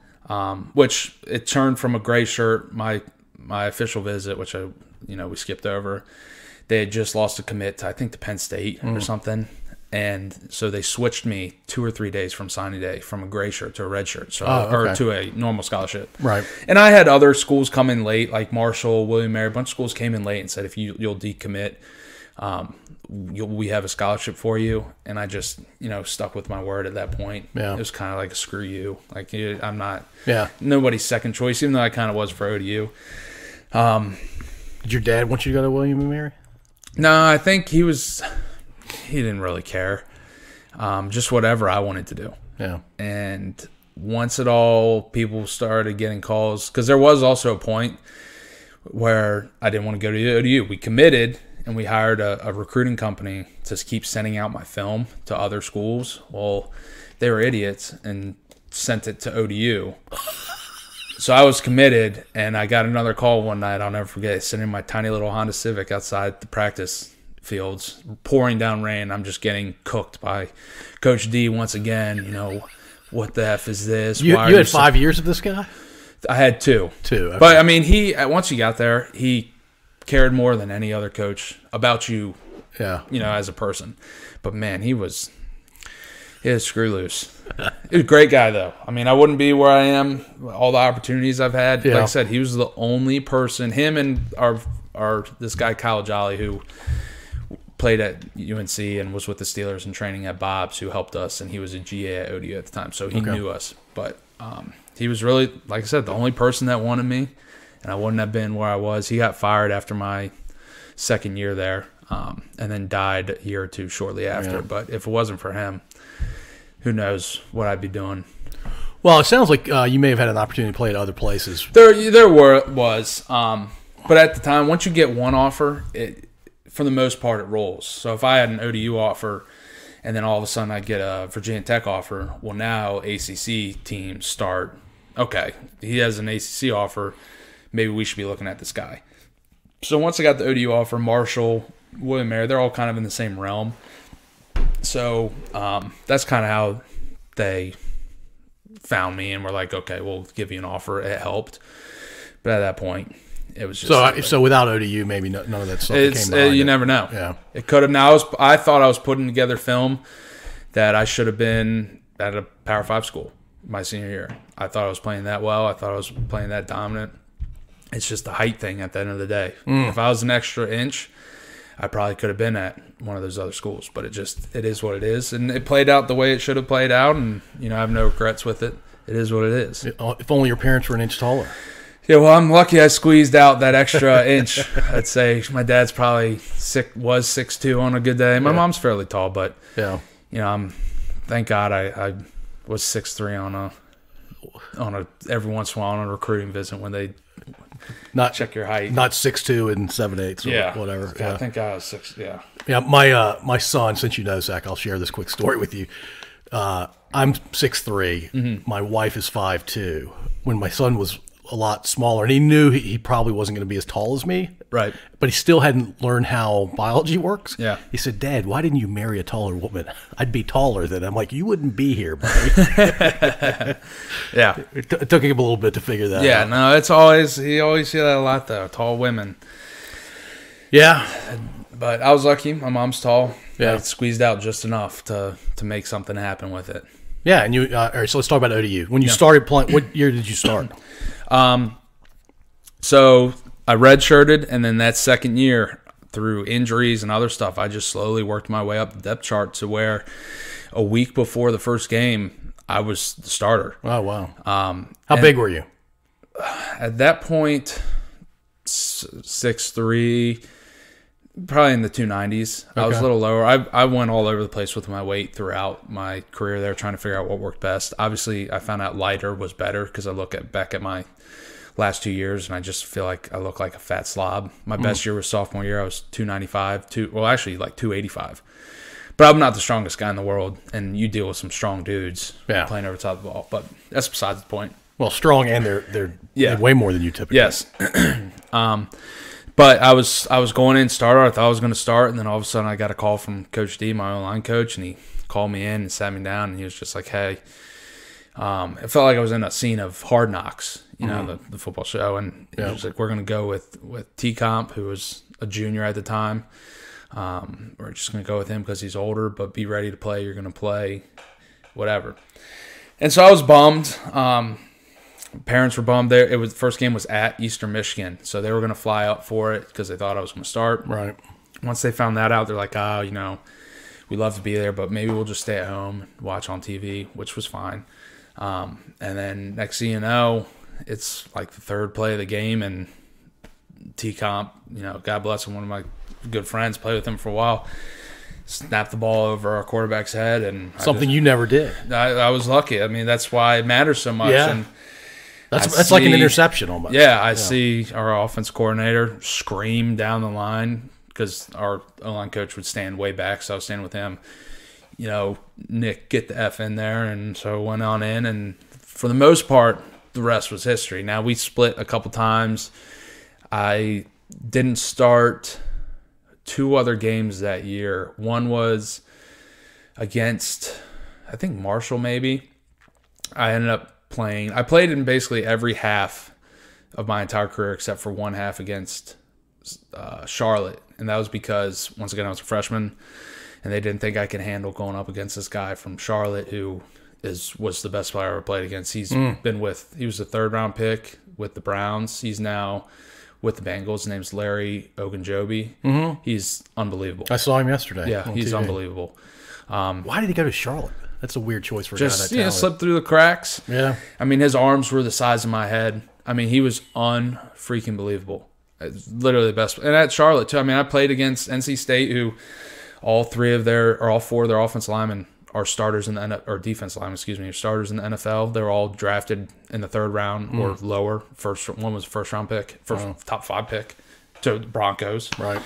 which it turned from a gray shirt. My official visit, which we skipped over, they had just lost a commit to, I think, to Penn State or something. And so they switched me 2 or 3 days from signing day from a gray shirt to a red shirt, or to a normal scholarship. Right. And I had other schools come in late, like Marshall, William & Mary. A bunch of schools came in late and said, if you'll decommit, we have a scholarship for you. And I just, stuck with my word at that point. Yeah. It was kind of like a screw you. Like, I'm not nobody's second choice, even though I kind of was for ODU. Did your dad want you to go to William & Mary? No, I think he didn't really care. Just whatever I wanted to do. Yeah. And once people started getting calls, because there was also a point where I didn't want to go to ODU. We committed, and we hired a recruiting company to keep sending out my film to other schools. Well, they were idiots and sent it to ODU. So I was committed, and I got another call one night. I'll never forget, sitting in my tiny little Honda Civic outside the practice fields, pouring down rain. I'm just getting cooked by Coach D once again. What the F is this? You had 5 years of this guy? I had 2. 2. Okay. But, I mean, once you got there, he cared more than any other coach about you, as a person. But, man, he was screw loose. He was a great guy, though. I mean, I wouldn't be where I am, all the opportunities I've had. Yeah. Like I said, he was the only person, him and this guy, Kyle Jolly, who played at UNC and was with the Steelers and training at Bob's, who helped us, and he was a GA at ODU at the time, so he knew us. But he was really, like I said, the only person that wanted me, and I wouldn't have been where I was. He got fired after my 2nd year there, and then died a year or 2 shortly after. Yeah. But if it wasn't for him, who knows what I'd be doing. Well, it sounds like you may have had an opportunity to play at other places. There was. But at the time, once you get one offer, for the most part, it rolls. So if I had an ODU offer and then all of a sudden I get a Virginia Tech offer, well, now ACC teams start, okay, he has an ACC offer, maybe we should be looking at this guy. So once I got the ODU offer, Marshall, William & Mary, they're all kind of in the same realm. So that's kind of how they found me and were like, okay, we'll give you an offer. It helped. But at that point, it was just so without ODU, maybe none of that stuff came behind you it. never know. Yeah, it could have. Now I thought I was putting together film that I should have been at a Power 5 school my senior year. I thought I was playing that well. I thought I was playing that dominant. It's just a height thing at the end of the day. If I was an extra inch, I probably could have been at one of those other schools. But it is what it is, and it played out the way it should have played out. And I have no regrets with it. It is what it is. If only your parents were an inch taller. Yeah, well, I'm lucky I squeezed out that extra inch. I'd say my dad's probably was 6'2" on a good day. My mom's fairly tall, but thank God I was 6'3" on a every once in a while on a recruiting visit when they check your height. Not 6'2" and 7/8 or whatever. Yeah, I think I was 6. Yeah. Yeah, my son, since you know, Zach, I'll share this quick story with you. I'm 6'3". Mm-hmm. My wife is 5'2". When my son was a lot smaller, and he knew he probably wasn't going to be as tall as me. Right. But he still hadn't learned how biology works. Yeah. He said, "Dad, why didn't you marry a taller woman? I'd be taller than." I'm like, "You wouldn't be here, buddy." Yeah. It took him a little bit to figure that out. Yeah, no, he always hear that a lot, though, tall women. Yeah. But I was lucky. My mom's tall. Yeah. I squeezed out just enough to make something happen with it. Yeah, and all right, so let's talk about ODU. When you started playing, what year did you start? So I redshirted, and then that second year, through injuries and other stuff, I just slowly worked my way up the depth chart to where a week before the first game, I was the starter. Oh, wow. How big were you? At that point, 6'3", probably in the 290s. Okay. I was a little lower. I went all over the place with my weight throughout my career there, trying to figure out what worked best. Obviously, I found out lighter was better because I look back at my last 2 years, and I just feel like I look like a fat slob. My best year was sophomore year. I was 295, actually like 285. But I'm not the strongest guy in the world, and you deal with some strong dudes playing over top of the ball. But that's besides the point. Well, strong, and they're way more than you typically. Yes. But I was going in starter. I thought I was going to start, and then all of a sudden I got a call from Coach D, my online coach, and he called me in and sat me down, and he was just like, "Hey," it felt like I was in a scene of Hard Knocks, the football show, and he was like, "We're going to go with T-Comp, who was a junior at the time. We're just going to go with him because he's older, but be ready to play. You're going to play, whatever." And so I was bummed. Parents were bummed there. The first game was at Eastern Michigan, so they were going to fly up for it because they thought I was going to start. Right. Once they found that out, they're like, we'd love to be there, but maybe we'll just stay at home and watch on TV, which was fine. And then next thing you know, it's like the third play of the game, and T-Comp, God bless him, one of my good friends, played with him for a while, snapped the ball over our quarterback's head. And something you never did. I was lucky. I mean, that's why it matters so much. Yeah. And that's like an interception almost. Yeah, I see our offense coordinator scream down the line because our O-line coach would stand way back, so I was standing with him. Nick, get the F in there. And so I went on in, and for the most part, the rest was history. Now, we split a couple times. I didn't start 2 other games that year. One was against, I think, Marshall maybe. I ended up playing. I played in basically every half of my entire career except for one half against Charlotte. And that was because, once again, I was a freshman, and they didn't think I could handle going up against this guy from Charlotte who was the best player I ever played against. He was a third-round pick with the Browns. He's now with the Bengals. His name's Larry Ogunjobi. Mm-hmm. He's unbelievable. I saw him yesterday. Yeah, he's unbelievable. Why did he go to Charlotte? That's a weird choice for a guy that talented. Slipped through the cracks. Yeah. I mean, his arms were the size of my head. I mean, he was unfreaking believable. Literally the best. And at Charlotte, too. I mean, I played against NC State, who all 4 of their offensive linemen are starters in the or defense linemen, are starters in the NFL. They were all drafted in the 3rd round or lower. One was a first-round pick, top 5 pick to the Broncos. Right.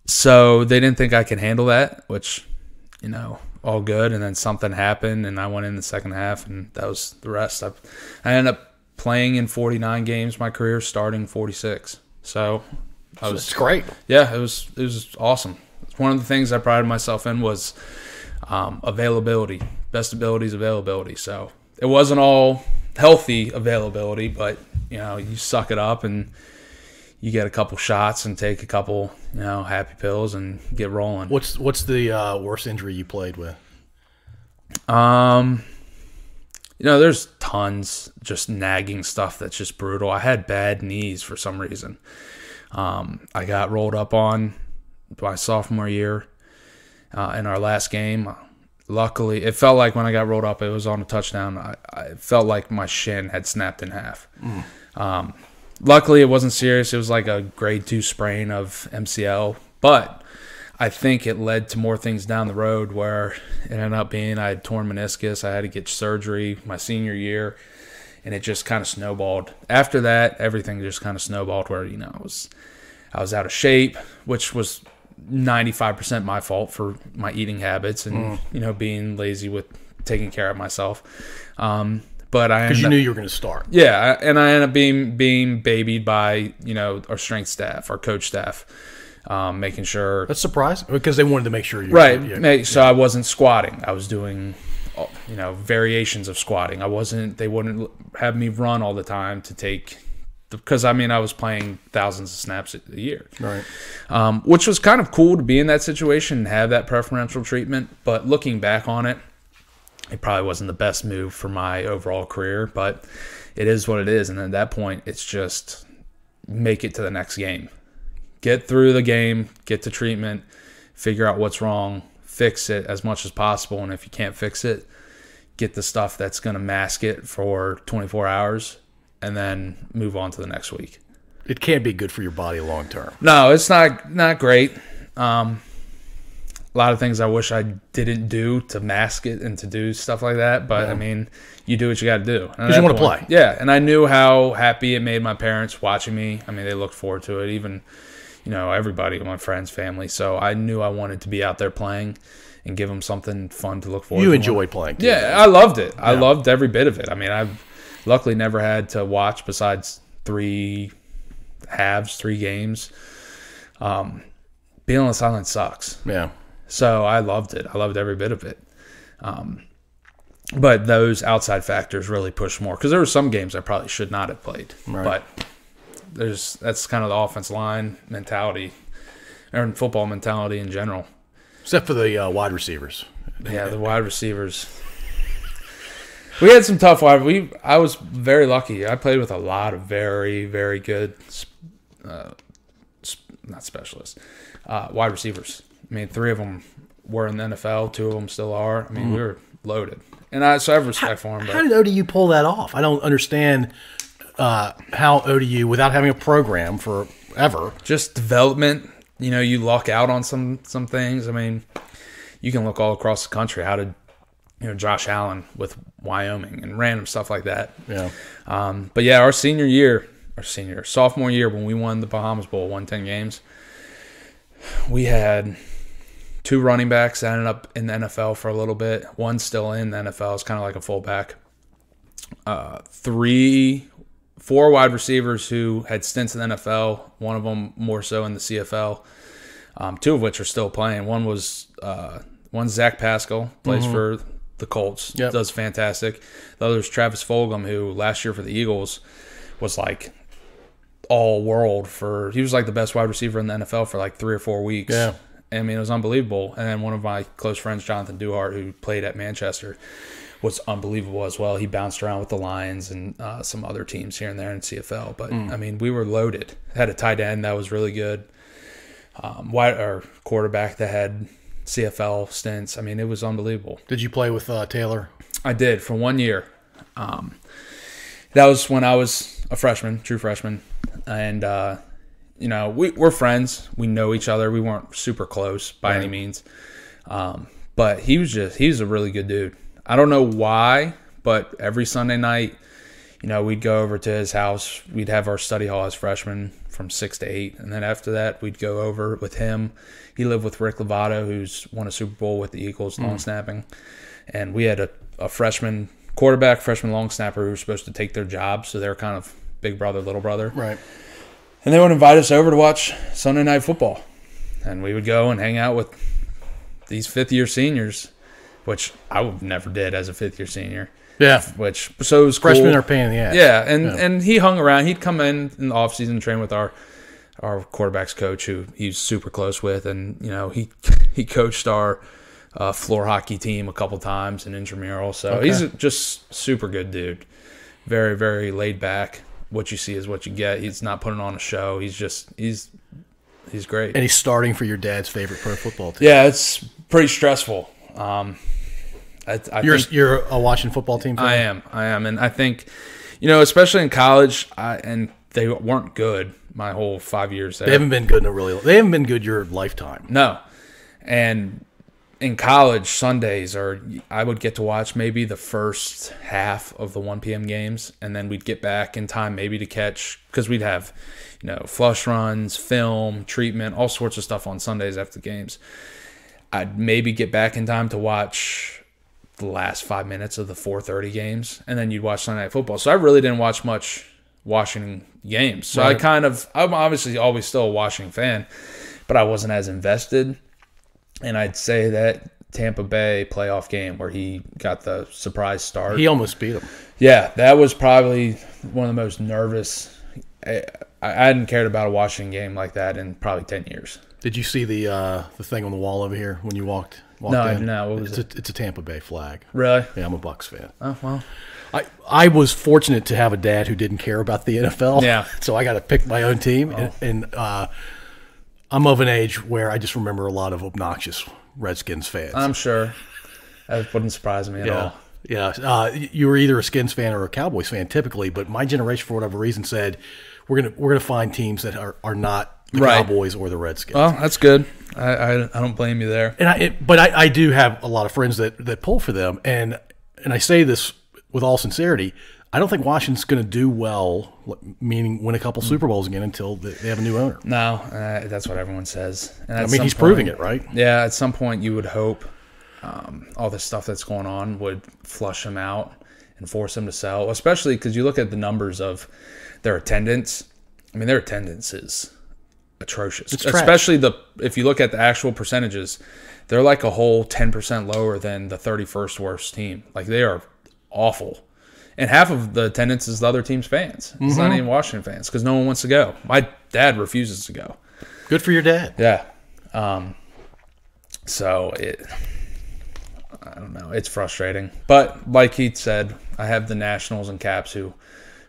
So they didn't think I could handle that, which, all good. And then something happened, and I went in the second half, and that was the rest. I ended up playing in 49 games my career, starting 46. So it's great. Yeah, it was awesome. One of the things I prided myself in was availability. Best ability is availability. So it wasn't all healthy availability, but you suck it up and you get a couple shots and take a couple happy pills and get rolling. What's the worst injury you played with? There's tons, just nagging stuff that's just brutal. I had bad knees for some reason. I got rolled up on my sophomore year in our last game. Luckily, it felt like when I got rolled up, it was on a touchdown. I felt like my shin had snapped in half. Luckily, it wasn't serious. It was like a grade 2 sprain of MCL, but I think it led to more things down the road where it ended up being I had torn meniscus. I had to get surgery my senior year, and it just kind of snowballed. After that, everything just kind of snowballed where, I was out of shape, which was 95% my fault for my eating habits and, being lazy with taking care of myself. But because you knew you were going to start. Yeah, and I ended up being babied by, our strength staff, our coach staff. Making sure that's surprising because they wanted to make sure you right. So I wasn't squatting. I was doing, variations of squatting. They wouldn't have me run all the time to take, because I was playing thousands of snaps a year, right? Which was kind of cool to be in that situation and have that preferential treatment. But looking back on it, it probably wasn't the best move for my overall career. But it is what it is, and at that point, it's just make it to the next game. Get through the game, get to treatment, figure out what's wrong, fix it as much as possible. And if you can't fix it, get the stuff that's going to mask it for 24 hours and then move on to the next week. It can't be good for your body long term. No, it's not great. A lot of things I wish I didn't do to mask it and to do stuff like that. But, you do what you got to do. Because you want to play. Yeah, and I knew how happy it made my parents watching me. They looked forward to it, even everybody, my friends, family. So I knew I wanted to be out there playing and give them something fun to look forward to. You enjoy playing. Yeah, I loved it. I loved every bit of it. I've luckily never had to watch besides 3 games. Being on the sideline sucks. Yeah. So I loved it. I loved every bit of it. But those outside factors really pushed more because there were some games I probably should not have played. Right. But that's kind of the offense line mentality or football mentality in general. Except for the wide receivers. Yeah, the wide receivers. We had some tough wide. I was very lucky. I played with a lot of very, very good, not specialists, wide receivers. 3 of them were in the NFL. 2 of them still are. We were loaded. And I have respect for them. But how did ODU pull that off? I don't understand how ODU, without having a program forever. Just development. You luck out on some things. You can look all across the country. How did Josh Allen with Wyoming and random stuff like that. Yeah. But yeah, our sophomore year when we won the Bahamas Bowl, won 10 games, we had 2 running backs that ended up in the NFL for a little bit. One still in the NFL. It's kind of like a fullback. 4 wide receivers who had stints in the NFL. One of them more so in the CFL. 2 of which are still playing. One's Zach Pascal, plays for the Colts, does fantastic. The other is Travis Fulgham, who last year for the Eagles was like all world he was like the best wide receiver in the NFL for like 3 or 4 weeks. Yeah. It was unbelievable. And then one of my close friends, Jonathan Duhart, who played at Manchester, was unbelievable as well. He bounced around with the Lions and some other teams here and there in CFL. But, we were loaded. Had a tight end that was really good. Quarterback that had CFL stints. It was unbelievable. Did you play with Taylor? I did for 1 year. That was when I was a freshman, true freshman. And, we're friends. We know each other. We weren't super close by any means. But he's a really good dude. I don't know why, but every Sunday night, we'd go over to his house. We'd have our study hall as freshmen from 6 to 8. And then after that, we'd go over with him. He lived with Rick Lovato, who's won a Super Bowl with the Eagles, long snapping. And we had a freshman quarterback, freshman long snapper who were supposed to take their job. So they were kind of big brother, little brother. Right. And they would invite us over to watch Sunday Night Football. And we would go and hang out with these fifth-year seniors, which I never did as a fifth-year senior. Yeah. Which, so it was cool. Freshmen are a pain in the ass. Yeah, and he hung around. He'd come in the offseason and train with our quarterback's coach, who he's super close with. And, you know, he coached our floor hockey team a couple times in intramural. So he's just super good dude. Very, very laid back. What you see is what you get. He's not putting on a show. He's great. And he's starting for your dad's favorite pro football team. Yeah, it's pretty stressful. You're a Washington football team fan? I am. And I think, you know, especially in college, and they weren't good my whole 5 years there. They haven't been good they haven't been good your lifetime. No. And in college, Sundays, I would get to watch maybe the first half of the 1 p.m. games, and then we'd get back in time maybe to catch, because we'd have, you know, flush runs, film, treatment, all sorts of stuff on Sundays after the games. I'd maybe get back in time to watch the last 5 minutes of the 4:30 games, and then you'd watch Sunday Night Football. So I really didn't watch much Washington games. So right. I'm obviously always still a Washington fan, but I wasn't as invested. And I'd say that Tampa Bay playoff game where he got the surprise start. He almost beat him. Yeah, that was probably one of the most nervous. I hadn't cared about a Washington game like that in probably 10 years. Did you see the thing on the wall over here when you walked no, in? No, what was it? It's a Tampa Bay flag. Really? Yeah, I'm a Bucs fan. Oh, well. I was fortunate to have a dad who didn't care about the NFL. Yeah. So I got to pick my own team. Oh. And I'm of an age where I just remember a lot of obnoxious Redskins fans. I'm sure. That wouldn't surprise me at all. Yeah. You were either a Skins fan or a Cowboys fan typically, but my generation, for whatever reason, said we're gonna find teams that are not the right. Cowboys or the Redskins. Well, that's good. I don't blame you there. And but I do have a lot of friends that pull for them, and I say this with all sincerity. I don't think Washington's going to do well, meaning win a couple Super Bowls again until they have a new owner. No, that's what everyone says. And I mean, he's proving it, right? Yeah, at some point you would hope all this stuff that's going on would flush him out and force him to sell, especially because you look at the numbers of their attendance. I mean, their attendance is atrocious. It's especially if you look at the actual percentages, they're like a whole 10% lower than the 31st worst team. Like, they are awful. And half of the attendance is the other team's fans. It's not even Washington fans because no one wants to go. My dad refuses to go. Good for your dad. Yeah. So I don't know. It's frustrating. But like he said, I have the Nationals and Caps who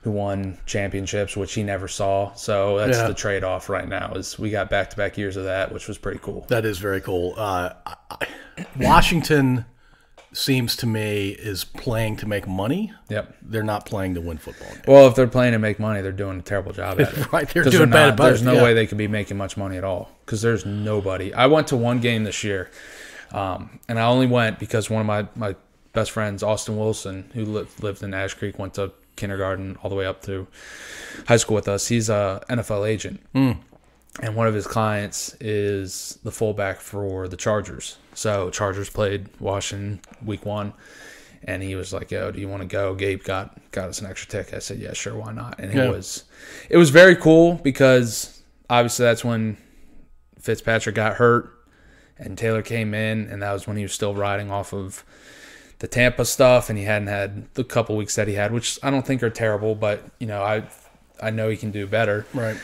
won championships, which he never saw. So that's the trade-off right now is we got back-to-back years of that, which was pretty cool. That is very cool. Washington seems to me is playing to make money. Yep. They're not playing to win football games. Well, if they're playing to make money, they're doing a terrible job at it. Right, they're doing bad about it. There's no way they could be making much money at all because there's nobody. I went to one game this year, and I only went because one of my best friends, Austin Wilson, who lived in Ash Creek, went to kindergarten all the way up to high school with us. He's a NFL agent. And one of his clients is the fullback for the Chargers. So Chargers played Washington week 1, and he was like, "Yo, do you want to go?" Gabe got us an extra ticket. I said, "Yeah, sure, why not?" And it was very cool because obviously that's when Fitzpatrick got hurt and Taylor came in, and that was when he was still riding off of the Tampa stuff, and he hadn't had the couple weeks that he had, which I don't think are terrible, but you know, I know he can do better. Right.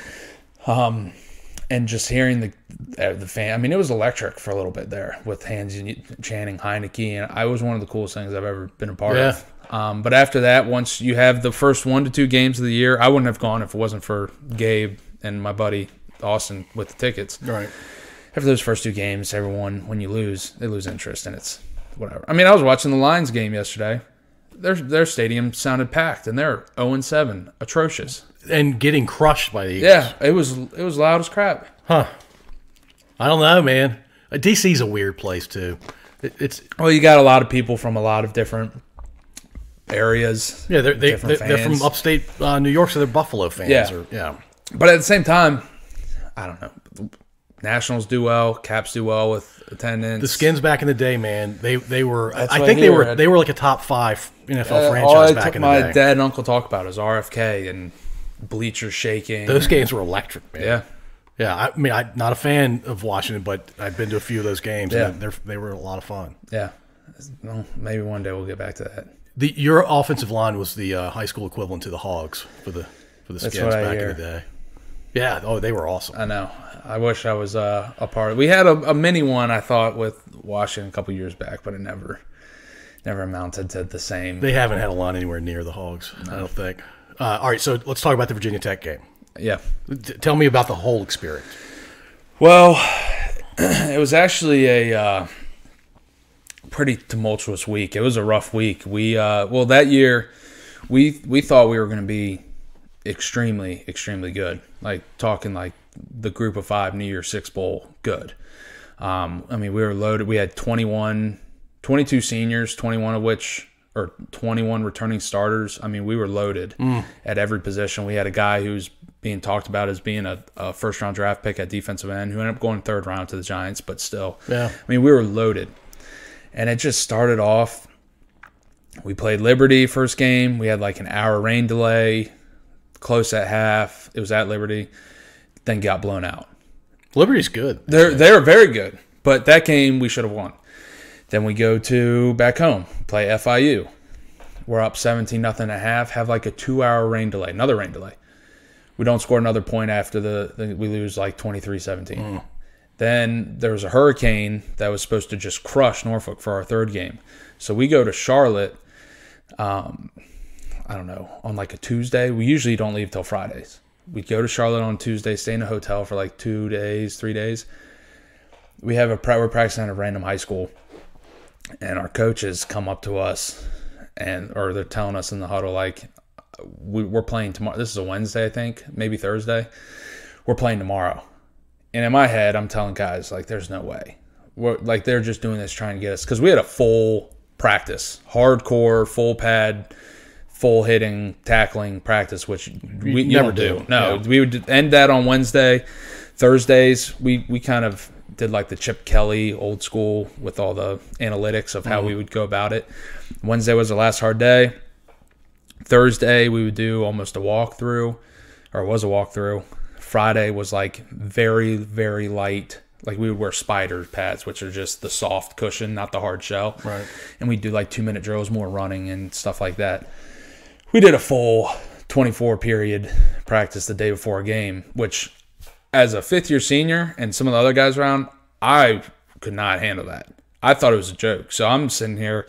And just hearing the fan, I mean, it was electric for a little bit there with hands chanting Heineke, and I was one of the coolest things I've ever been a part of. But after that, once you have the first 1 to 2 games of the year, I wouldn't have gone if it wasn't for Gabe and my buddy Austin with the tickets. Right. After those first 2 games, everyone, when you lose, they lose interest, and it's whatever. I mean, I was watching the Lions game yesterday. Their stadium sounded packed, and they're 0-7, atrocious. And getting crushed by the Eagles. Yeah, it was loud as crap. Huh. I don't know, man. DC's a weird place, too. Well, you got a lot of people from a lot of different areas. Yeah, they're from upstate New York, so they're Buffalo fans. Yeah. But at the same time, I don't know. Nationals do well, Caps do well with attendance. The Skins back in the day, man, they were. I think they were like a top 5 NFL franchise back in the day. My dad and uncle talk about is RFK and bleachers shaking. Those games were electric, man. Yeah. I mean, I'm not a fan of Washington, but I've been to a few of those games, and they were a lot of fun. Yeah. Well, maybe one day we'll get back to that. Your offensive line was the high school equivalent to the Hogs for the Skins back in the day. Yeah. Oh, they were awesome. I know. I wish I was a part of it. We had a mini one, I thought, with Washington a couple years back, but it never amounted to the same. They haven't had a line anywhere near the Hogs, no. I don't think. All right, so let's talk about the Virginia Tech game. Yeah. Tell me about the whole experience. Well, it was actually a pretty tumultuous week. It was a rough week. That year we thought we were going to be extremely, extremely good. Like talking like the Group of 5 New Year's Six Bowl good. We were loaded. We had 22 seniors, 21 returning starters. I mean, we were loaded at every position. We had a guy who's being talked about as being a first-round draft pick at defensive end who ended up going third round to the Giants, but still. Yeah. I mean, we were loaded. And it just started off. We played Liberty first game. We had like an hour rain delay, close at half. It was at Liberty. Then got blown out. Liberty's good. They're very good. But that game we should have won. Then we go to back home, play FIU. We're up 17-0 at half, have like a 2-hour rain delay, another rain delay. We don't score another point after we lose like 23-17. Then there was a hurricane that was supposed to just crush Norfolk for our third game. So we go to Charlotte, I don't know, on like a Tuesday. We usually don't leave till Fridays. We go to Charlotte on Tuesday, stay in a hotel for like 2 days, 3 days. We're practicing at a random high school. And our coaches come up to us or they're telling us in the huddle, like, we're playing tomorrow. This is a Wednesday, I think, maybe Thursday. We're playing tomorrow. And in my head, I'm telling guys, like, there's no way. They're just doing this trying to get us. Because we had a full practice, hardcore, full pad, full hitting, tackling practice, which we never do. No, yeah. We would end that on Wednesday. Thursdays, we kind of did like the Chip Kelly old school with all the analytics of how we would go about it. Wednesday was the last hard day. Thursday, we would do almost a walkthrough, or it was a walkthrough. Friday was like very, very light. Like we would wear spider pads, which are just the soft cushion, not the hard shell. Right. And we'd do like 2-minute drills, more running and stuff like that. We did a full 24-period practice the day before a game, which as a fifth-year senior and some of the other guys around, I could not handle that. I thought it was a joke. So I'm sitting here,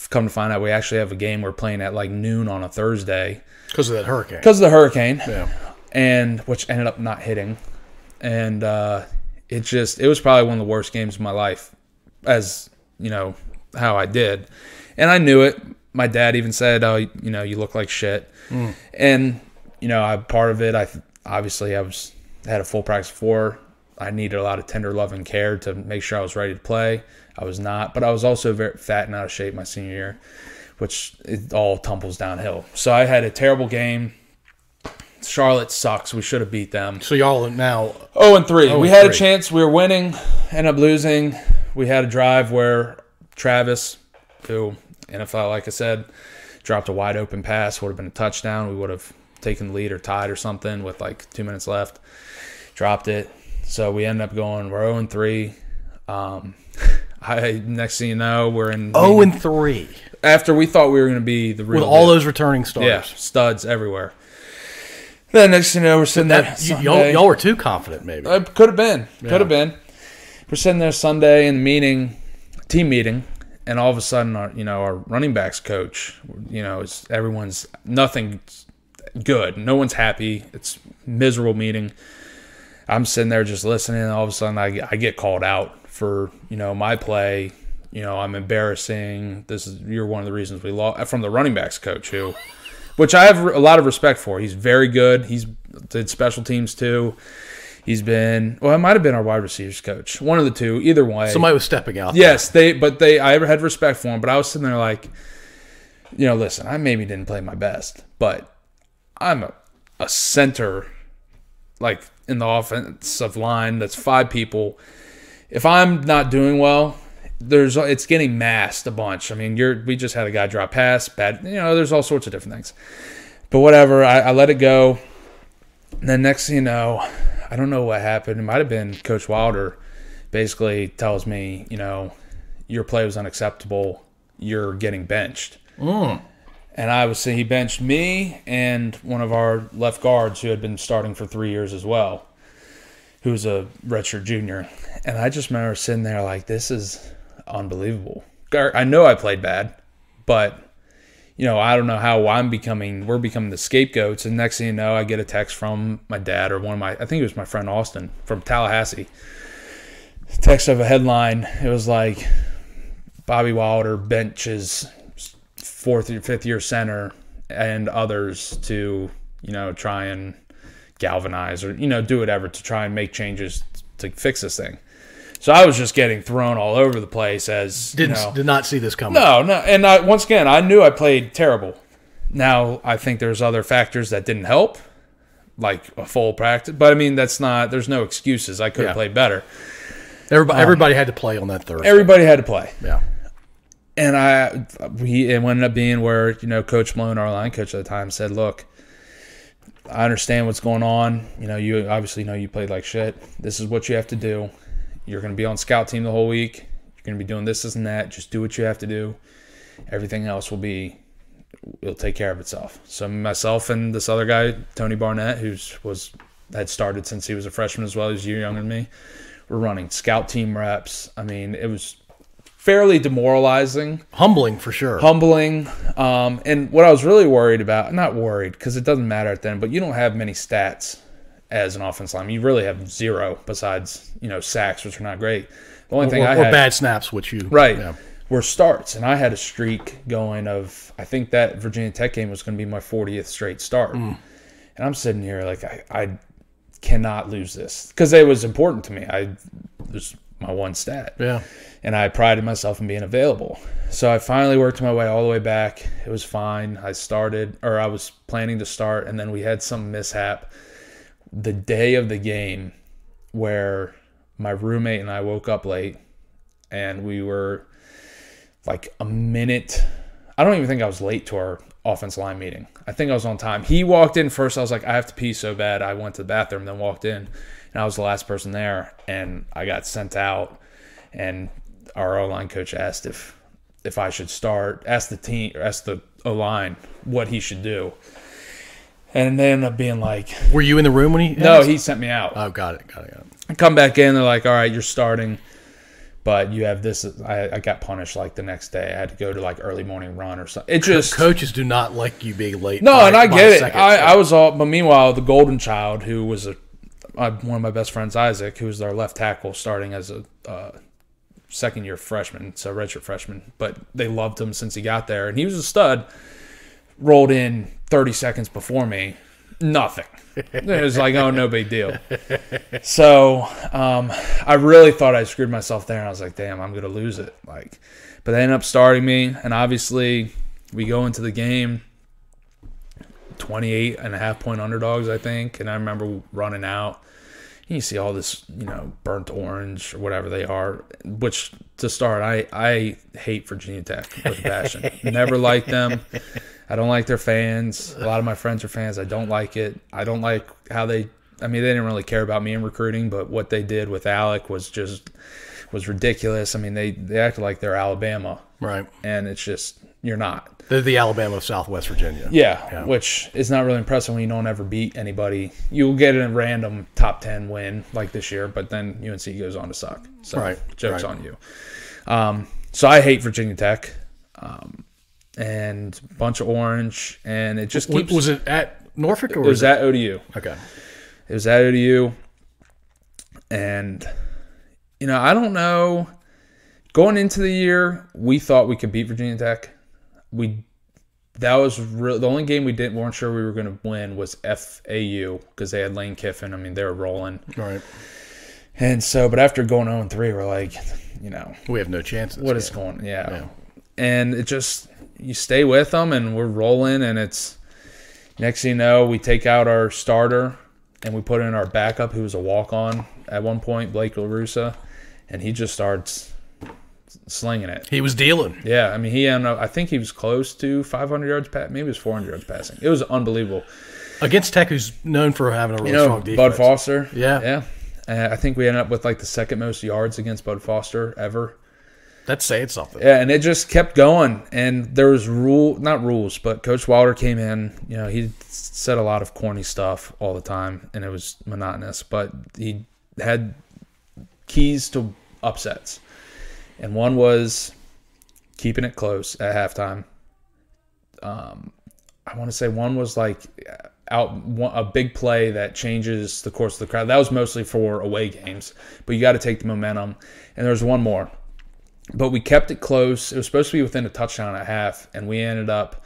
come to find out we actually have a game we're playing at like noon on a Thursday. Because of that hurricane. Because of the hurricane. Yeah. And which ended up not hitting. And it was probably one of the worst games of my life, as, you know, how I did. And I knew it. My dad even said, oh, you know, you look like shit. And, you know, part of it, I had a full practice before. I needed a lot of tender love and care to make sure I was ready to play. I was not. But I was also very fat and out of shape my senior year, which it all tumbles downhill. So I had a terrible game. Charlotte sucks. We should have beat them. So y'all are now 0-3. We had a chance. We were winning, ended up losing. We had a drive where Travis, who NFL, like I said, dropped a wide open pass. Would have been a touchdown. We would have taken the lead or tied or something with like 2 minutes left. Dropped it. So we ended up going, we're 0-3. Next thing you know, we're in 0-3. After we thought we were going to be the real with all those returning stars. Yeah, studs everywhere. Then next thing you know, we're sitting there. Y'all were too confident, maybe. Could have been. Yeah. Could have been. We're sitting there Sunday in the team meeting, and all of a sudden, our running backs coach, everyone's nothing good. No one's happy. It's a miserable meeting. I'm sitting there just listening, and all of a sudden, I get called out for my play. I'm embarrassing. You're one of the reasons we lost, from the running backs coach which I have a lot of respect for. He's very good. He's did special teams too. He's been, it might have been our wide receivers coach. One of the two, either way. Somebody was stepping out. Yes, I had respect for him, but I was sitting there like, listen, I maybe didn't play my best, but I'm a center, like in the offensive line, that's 5 people. If I'm not doing well, it's getting masked a bunch. I mean, we just had a guy drop pass, bad. There's all sorts of different things. But whatever, I let it go. And then next thing you know, I don't know what happened. It might have been Coach Wilder basically tells me, your play was unacceptable. You're getting benched. And he benched me and one of our left guards who had been starting for 3 years as well, who was a redshirt junior. And I just remember sitting there like, this is unbelievable. I know I played bad, but I don't know how we're becoming the scapegoats. And next thing you know, I get a text from my dad or I think it was my friend Austin from Tallahassee. Text of a headline. It was like, Bobby Wilder benches 4th or 5th year center and others to, try and galvanize or, do whatever to try and make changes to fix this thing. So I was just getting thrown all over the place did not see this coming. No. And once again, I knew I played terrible. Now, I think there's other factors that didn't help, like a full practice. But, there's no excuses. I could have played better. Everybody had to play on that Thursday. Everybody had to play. Yeah. And it ended up being where, Coach Malone, our line coach at the time, said, look, I understand what's going on. You obviously know you played like shit. This is what you have to do. You're going to be on scout team the whole week. You're going to be doing this and that. Just do what you have to do. Everything else it'll take care of itself. So myself and this other guy, Tony Barnett, had started since he was a freshman as well. He was a year younger than me. We're running scout team reps. It was fairly demoralizing. Humbling, for sure. And what I was really worried about, not worried because it doesn't matter at then, but you don't have many stats as an offensive lineman. You really have zero besides, sacks, which are not great. The only thing I had... Or bad snaps, which you... Right. Were starts. And I had a streak going of... I think that Virginia Tech game was going to be my 40th straight start. And I'm sitting here like, I cannot lose this. Because it was important to me. It was my one stat. Yeah. And I prided myself in being available. So I finally worked my way all the way back. It was fine. I was planning to start, and then we had some mishap the day of the game where my roommate and I woke up late, and we were like a minute. I don't even think I was late to our offense line meeting. I think I was on time. He walked in first. I was like, I have to pee so bad. I went to the bathroom, then walked in, and I was the last person there, and I got sent out. And our O-line coach asked if I should start, asked the O-line what he should do. And they ended up being like... Were you in the room when he... No, he sent me out. Oh, got it. I come back in, they're like, all right, you're starting, but you have this... I got punished like the next day. I had to go to like early morning run or something. It just... Coaches do not like you being late. No, and I get it. I was all... But meanwhile, the golden child, who was one of my best friends, Isaac, who was our left tackle starting as a... second-year freshman, so redshirt freshman, but they loved him since he got there, and he was a stud. Rolled in 30 seconds before me, nothing. It was like, oh, no big deal. So I really thought I screwed myself there, and I was like, damn, I'm going to lose it. But they ended up starting me, and obviously we go into the game 28.5-point underdogs, I think, and I remember running out. You see all this, burnt orange or whatever they are, which to start, I hate Virginia Tech with a passion. Never liked them. I don't like their fans. A lot of my friends are fans. I don't like it. I don't like how they didn't really care about me in recruiting, but what they did with Alec was ridiculous. They acted like they're Alabama. Right. And it's just, you're not. They're the Alabama of Southwest Virginia. Yeah, which is not really impressive when you don't ever beat anybody. You'll get a random top 10 win like this year, but then UNC goes on to suck. So joke's on you. So I hate Virginia Tech. And a bunch of orange, and it just keeps... Was it at Norfolk? Or it was at ODU. Okay. It was at ODU. And, I don't know. Going into the year, we thought we could beat Virginia Tech. That was the only game weren't sure we were going to win was FAU because they had Lane Kiffin. They were rolling. Right. And so, but after going 0-3, we're like, we have no chance. What is going on? Yeah. And it just... You stay with them, and we're rolling, and it's next thing you know, we take out our starter, and we put in our backup, who was a walk-on at one point, Blake LaRussa, and he just starts slinging it. He was dealing. Yeah, he ended up, I think he was close to 500 yards, maybe it was 400 yards passing. It was unbelievable. Against Tech, who's known for having a really strong defense. Bud Foster. Yeah. I think we ended up with like the second most yards against Bud Foster ever. That's saying something. Yeah, and it just kept going. And there was not rules, but Coach Wilder came in. You know, he said a lot of corny stuff all the time, and it was monotonous. But he had keys to upsets, and one was keeping it close at halftime. I want to say one was like a big play that changes the course of the crowd. That was mostly for away games, but you got to take the momentum. And there's one more. But we kept it close. It was supposed to be within a touchdown at half, and we ended up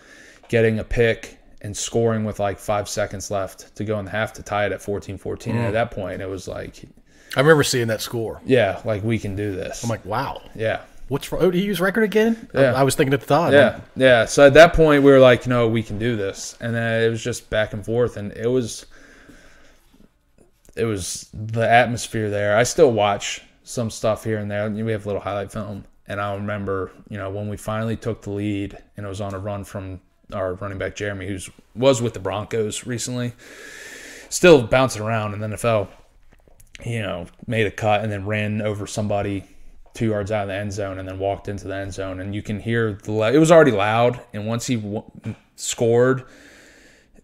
getting a pick and scoring with like 5 seconds left to go in the half to tie it at 14-14. And at that point, it was like... I remember seeing that score. Yeah, like, we can do this. I'm like, wow. Yeah. What's for ODU's record again? Yeah. I was thinking at the time. Yeah, yeah. So at that point, we were like, no, we can do this. And then it was just back and forth, and it was the atmosphere there. I still watch some stuff here and there. We have a little highlight film. And I remember, you know, when we finally took the lead, and it was on a run from our running back Jeremy, who was with the Broncos recently, still bouncing around in the NFL. You know, made a cut and then ran over somebody 2 yards out of the end zone and then walked into the end zone. And you can hear it was already loud. And once he scored,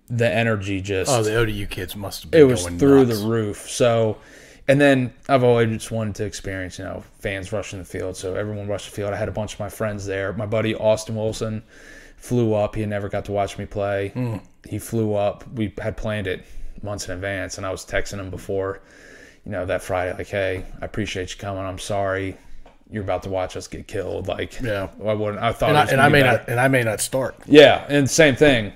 the energy just... Oh, the ODU kids must have been going nuts. It was through nuts. the roof. So... And then I've always just wanted to experience, you know, fans rushing the field. So everyone rushed the field. I had a bunch of my friends there. My buddy Austin Wilson flew up. He had never got to watch me play. He flew up. We had planned it months in advance, and I was texting him before, you know, that Friday, like, hey, I appreciate you coming. I'm sorry you're about to watch us get killed. Like, yeah, I wouldn't. I thought, I may not start. Yeah, and same thing.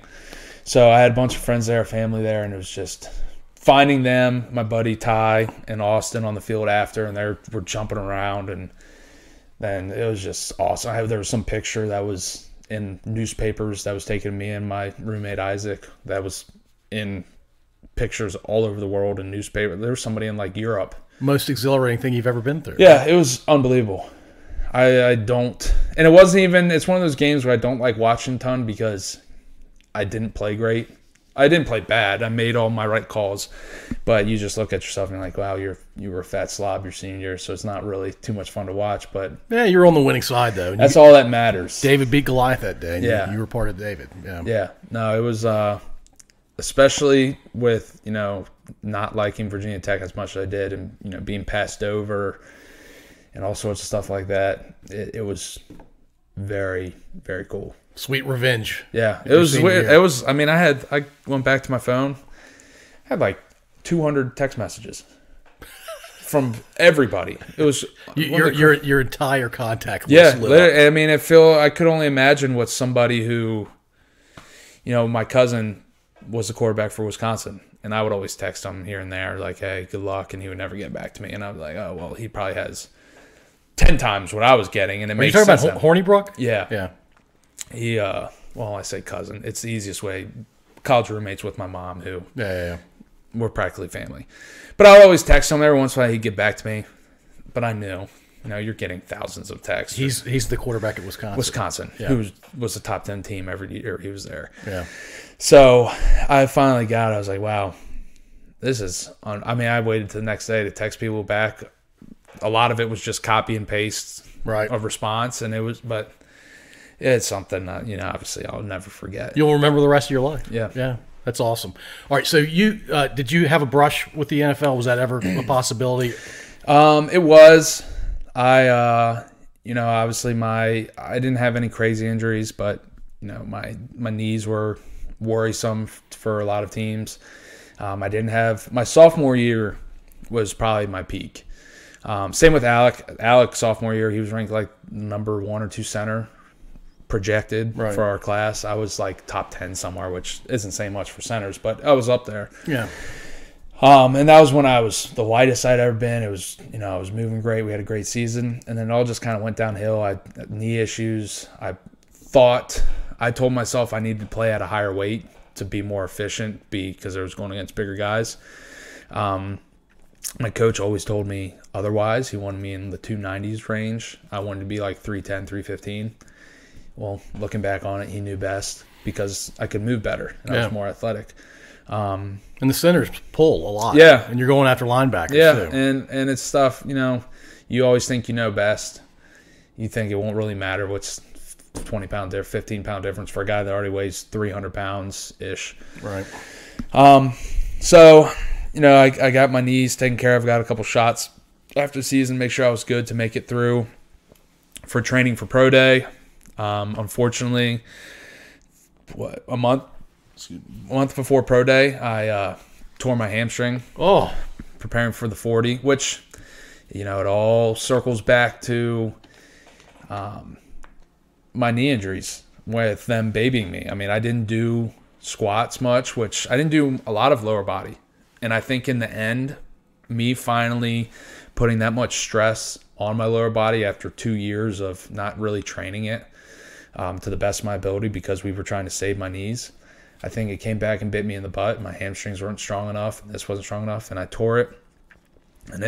So I had a bunch of friends there, family there, and it was just finding them, my buddy Ty and Austin on the field after, and they were jumping around, and then it was just awesome. There was some picture that was in newspapers that was taken of me and my roommate Isaac that was in pictures all over the world in newspaper. There was somebody in like Europe. Most exhilarating thing you've ever been through. Yeah, it was unbelievable. I don't, and it wasn't even, it's one of those games where I don't like watching a ton because I didn't play great. I didn't play bad. I made all my right calls, but you just look at yourself and you're like, wow, you were a fat slob your senior year, so it's not really too much fun to watch. But yeah, you're on the winning side though. That's all that matters. David beat Goliath that day. And yeah, you were part of David. Yeah. No, it was especially with, you know, not liking Virginia Tech as much as I did, and, you know, being passed over and all sorts of stuff like that. It was very, very cool. Sweet revenge. Yeah, it was weird. It was. I mean, I went back to my phone. I had like 200 text messages from everybody. It was your entire contact list. Yeah, I mean, I could only imagine what somebody who, you know, my cousin was the quarterback for Wisconsin, and I would always text him here and there, like, "Hey, good luck," and he would never get back to me, and I was like, "Oh, well, he probably has 10 times what I was getting," and it makes sense. Are you talking about Hornibrook? Yeah, yeah. He, well, I say cousin. It's the easiest way. College roommates with my mom, who we're practically family. But I would always text him. Every once in a while, he'd get back to me. But I knew, you know, you're getting thousands of texts. He's the quarterback at Wisconsin. Who was a top 10 team every year he was there. Yeah. So I finally got it. I was like, wow, this is. I mean, I waited till the next day to text people back. A lot of it was just copy and paste of response, and it was, but. It's something that, you know, obviously I'll never forget. You'll remember the rest of your life. Yeah. Yeah. That's awesome. All right. So you did you have a brush with the NFL? Was that ever a possibility? It was. You know, obviously I didn't have any crazy injuries, but, you know, my knees were worrisome for a lot of teams. I didn't have, my sophomore year was probably my peak. Same with Alec. Alec, sophomore year, he was ranked like number 1 or 2 center. Projected for our class. I was like top 10 somewhere, which isn't saying much for centers, but I was up there. Yeah. And that was when I was the lightest I'd ever been. It was, you know, I was moving great. We had a great season, and then it all just kind of went downhill. I had knee issues. I told myself I needed to play at a higher weight to be more efficient because I was going against bigger guys. My coach always told me otherwise. He wanted me in the 290s range. I wanted to be like 310, 315. Well, looking back on it, he knew best because I could move better and I was more athletic. And the centers pull a lot. Yeah. And you're going after linebackers too. And it's stuff, you know, you always think you know best. you think it won't really matter what's 20 pound there, 15 pound difference for a guy that already weighs 300 pounds ish. Right. So, you know, I got my knees taken care of, got a couple shots after the season, make sure I was good to make it through for training for pro day. Unfortunately, a month before pro day, I tore my hamstring. Oh, preparing for the 40, which, you know, it all circles back to my knee injuries with them babying me. I mean, I didn't do squats much, which I didn't do a lot of lower body. And I think in the end, me finally putting that much stress on my lower body after 2 years of not really training it to the best of my ability because we were trying to save my knees, I think it came back and bit me in the butt. My hamstrings weren't strong enough, and this wasn't strong enough, and I tore it. And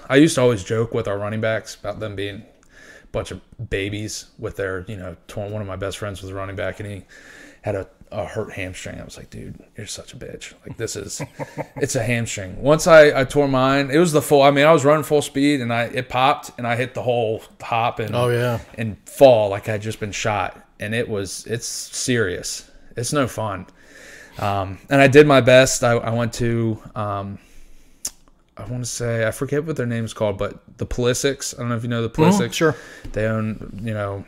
I used to always joke with our running backs about them being bunch of babies with their, you know, one of my best friends was a running back, and he had a hurt hamstring. I was like, dude, you're such a bitch. Like, it's a hamstring. Once I tore mine, it was the full, I mean, I was running full speed, and it popped, and I hit the whole hop and and fall like I'd just been shot. And it's serious. It's no fun. And I did my best. I went to, I want to say, I forget what their name's called, but the Pulisics. I don't know if you know the Pulisics. Sure. They own, you know,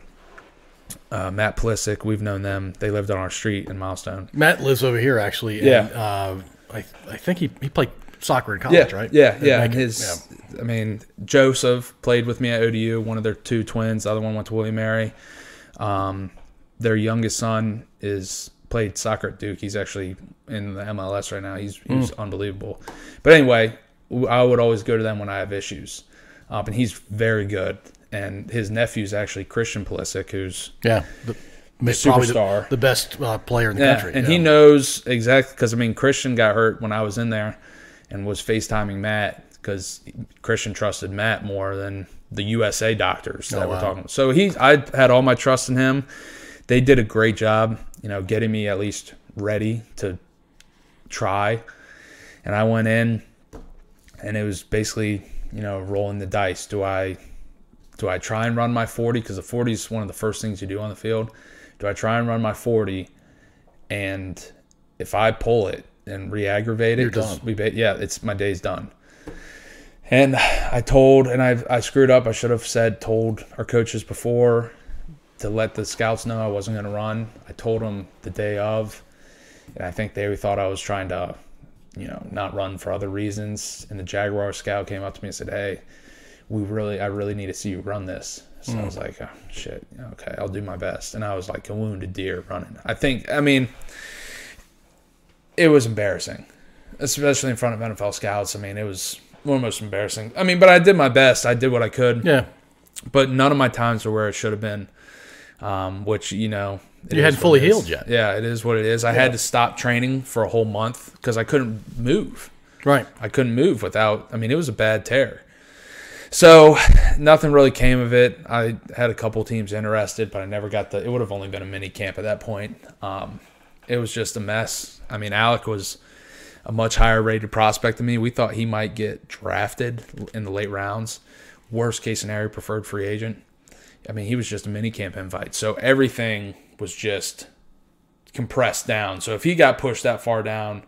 Matt Pulisic. We've known them. They lived on our street in Milestone. Matt lives over here, actually. And, I think he played soccer in college, right? Yeah. I mean, Joseph played with me at ODU, one of their two twins. The other one went to William Mary. Their youngest son played soccer at Duke. He's actually in the MLS right now. He's unbelievable. But anyway, I would always go to them when I have issues. And he's very good. And his nephew's actually Christian Pulisic, who's the superstar. The best player in the country. And he knows exactly, because, I mean, Christian got hurt when I was in there and was FaceTiming Matt because Christian trusted Matt more than the USA doctors that were talking. So I had all my trust in him. They did a great job, you know, getting me at least ready to try. And I went in, and it was basically, you know, rolling the dice. Do I try and run my 40? Because the 40 is one of the first things you do on the field. Do I try and run my 40? And if I pull it and re-aggravate it, you're done. My day's done. And I screwed up. I should have told our coaches before to let the scouts know I wasn't going to run. I told them the day of, and I think they thought I was trying to, you know, not run for other reasons. And the Jaguar scout came up to me and said, "Hey, I really need to see you run this." So I was like, "Oh shit, okay, I'll do my best." And I was like a wounded deer running. I mean, it was embarrassing, especially in front of NFL scouts. I mean, it was almost embarrassing. I mean, but I did my best. I did what I could. Yeah. But none of my times were where it should have been. Which, you know, you hadn't fully healed yet. Yeah, it is what it is. I had to stop training for a whole month because I couldn't move. Right. I couldn't move without, I mean, it was a bad tear. So nothing really came of it. I had a couple teams interested, but I never got it would have only been a mini camp at that point. It was just a mess. I mean, Alec was a much higher rated prospect than me. We thought he might get drafted in the late rounds. Worst case scenario, preferred free agent. I mean, he was just a mini camp invite. So everything was just compressed down. So if he got pushed that far down,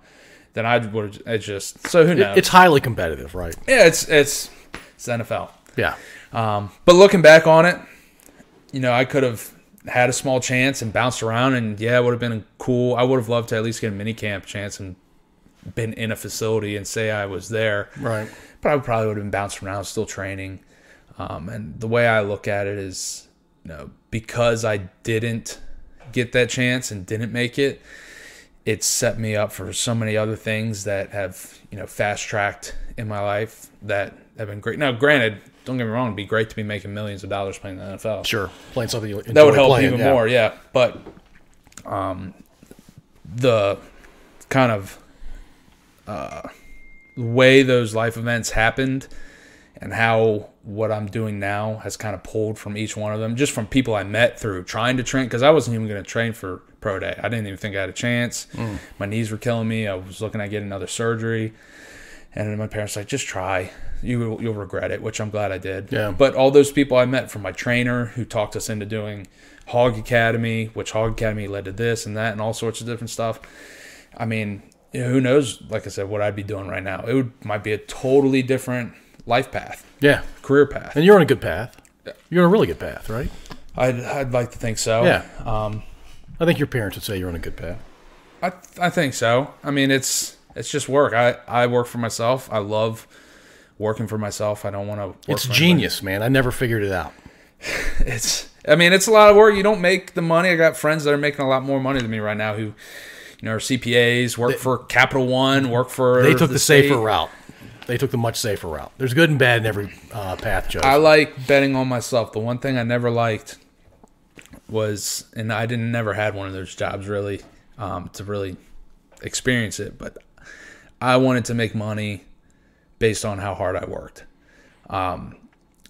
then so who knows? It's highly competitive, right? Yeah, it's the NFL. Yeah. But looking back on it, you know, I could have had a small chance and bounced around, and it would have been cool. I would have loved to at least get a mini camp chance and been in a facility and say I was there. Right. But I probably would have been bouncing around, still training. And the way I look at it is, you know, because I didn't get that chance and didn't make it, it set me up for so many other things that have, you know, fast-tracked in my life that have been great. Now, granted, don't get me wrong, it'd be great to be making millions of dollars playing in the NFL. Sure. Playing something you enjoy that would help playing, even more, yeah. But the kind of way those life events happened and how what I'm doing now has kind of pulled from each one of them, just from people I met through trying to train, because I wasn't even going to train for pro day. I didn't even think I had a chance. My knees were killing me. I was looking at getting another surgery. And my parents were like, just try. You'll regret it, which I'm glad I did. Yeah. But all those people I met, from my trainer who talked us into doing Hog Academy, which Hog Academy led to this and that and all sorts of different stuff. I mean, who knows, like I said, what I'd be doing right now. Might be a totally different life path. Yeah. Career path. And you're on a good path. You're on a really good path, right? I'd like to think so. Yeah. I think your parents would say you're on a good path. I think so. I mean, it's just work. I work for myself. I love working for myself. I don't want to work It's for genius, man. I never figured it out. It's a lot of work. You don't make the money. I got friends that are making a lot more money than me right now who, are CPAs, work for Capital One, work for They took the safer state. route. They took the much safer route. There's good and bad in every path, Joe. I like betting on myself. The one thing I never liked was, and I never had one of those jobs really to really experience it, but I wanted to make money based on how hard I worked. And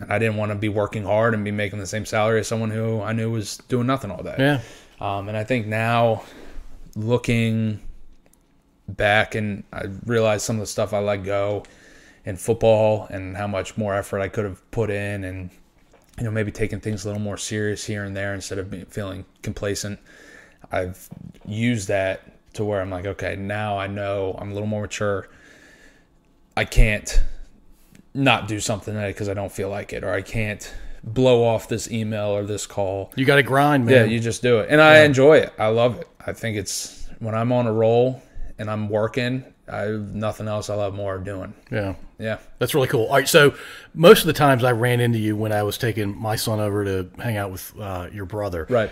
I didn't want to be working hard and be making the same salary as someone who I knew was doing nothing all day. Yeah. And I think now, looking back, and I realized some of the stuff I let go in football and how much more effort I could have put in, and maybe taking things a little more serious here and there instead of feeling complacent. I've used that to where I'm like, okay, now I know I'm a little more mature. I can't not do something today because I don't feel like it, or I can't blow off this email or this call. You got to grind, man. Yeah, you just do it. And I enjoy it. I love it. I think it's, when I'm on a roll and I'm working, nothing else I love more doing. Yeah. Yeah. That's really cool. All right, so most of the times I ran into you when I was taking my son over to hang out with your brother. Right.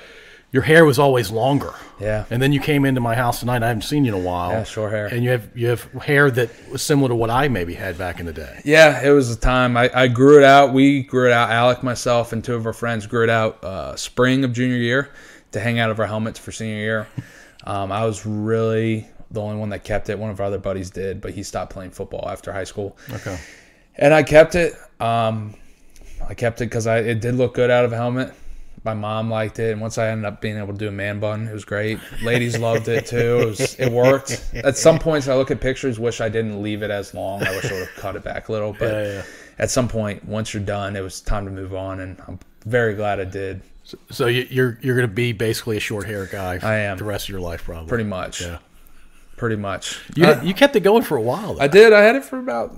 Your hair was always longer. Yeah. And then you came into my house tonight. I haven't seen you in a while. Yeah, short hair. And you have hair that was similar to what I maybe had back in the day. Yeah, it was a time. I grew it out. We grew it out. Alec, myself, and two of our friends grew it out spring of junior year to hang out of our helmets for senior year. I was really the only one that kept it. One of our other buddies did, but he stopped playing football after high school. Okay. And I kept it. I kept it because it did look good out of a helmet. My mom liked it, and once I ended up being able to do a man bun, it was great. Ladies loved it too. It worked. At some points, I look at pictures, wish I didn't leave it as long. I wish I would have cut it back a little. But at some point, once you're done, it was time to move on, and I'm very glad I did. So you're going to be basically a short hair guy. I am. The rest of your life, probably. Pretty much. Yeah. Pretty much. You kept it going for a while, though. I did. I had it for about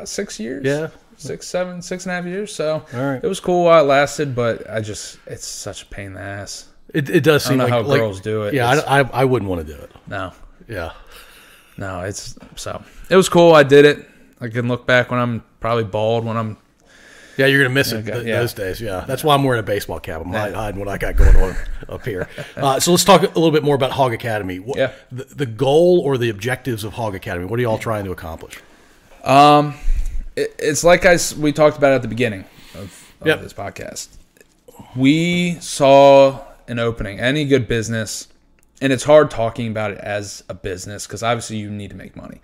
6 years. Yeah. 6.5 years. So all right. It was cool while it lasted, but it's such a pain in the ass. It does seem I don't know like how girls do it. Yeah, I wouldn't want to do it. No. Yeah. No, it was cool. I did it. I can look back when I'm probably bald when I'm. Yeah, you're gonna miss it those days. Yeah, that's why I'm wearing a baseball cap. I'm hiding what I got going on up here. So let's talk a little bit more about Hog Academy. The goal or the objectives of Hog Academy. What are you all trying to accomplish? It's like we talked about at the beginning of this podcast. We saw an opening. Any good business, and it's hard talking about it as a business because obviously you need to make money.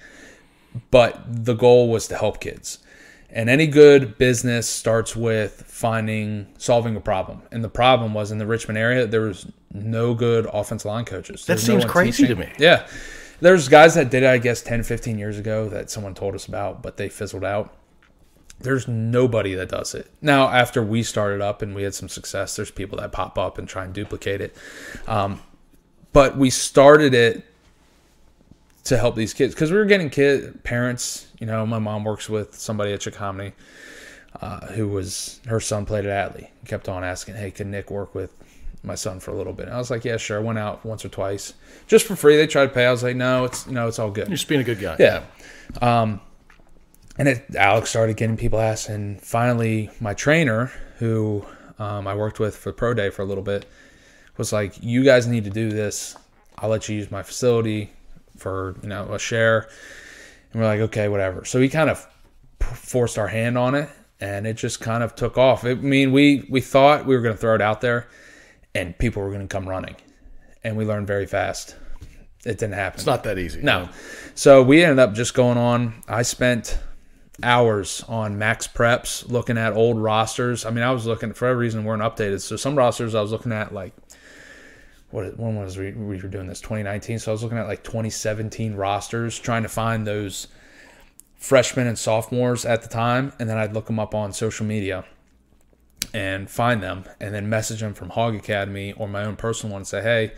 But the goal was to help kids. And any good business starts with solving a problem. And the problem was in the Richmond area, there was no good offensive line coaches. That seems crazy to me. Yeah. There's guys that did it, I guess, 10, 15 years ago that someone told us about, but they fizzled out. There's nobody that does it. Now, after we started up and we had some success, there's people that pop up and try and duplicate it. But we started it to help these kids because we were getting parents. My mom works with somebody at Chickahominy her son played at Atlee. He kept on asking, hey, can Nick work with my son for a little bit? And I was like, yeah, sure. I went out once or twice just for free. They tried to pay. I was like, no, it's all good. You're just being a good guy. Yeah. And Alex started getting people asked, and finally my trainer, who I worked with for Pro Day for a little bit, was like, you guys need to do this. I'll let you use my facility for a share. And we're like, okay, whatever. So he kind of forced our hand on it, and it just kind of took off. We thought we were going to throw it out there, and people were going to come running, and we learned very fast. It didn't happen. It's not that easy. No. So we ended up just going on. I spent hours on Max Preps looking at old rosters. I was looking, for every reason, weren't updated. So some rosters I was looking at, like, when was we were doing this? 2019. So I was looking at like 2017 rosters, trying to find those freshmen and sophomores at the time, and then I'd look them up on social media and find them, and then message them from Hog Academy or my own personal one and say, hey,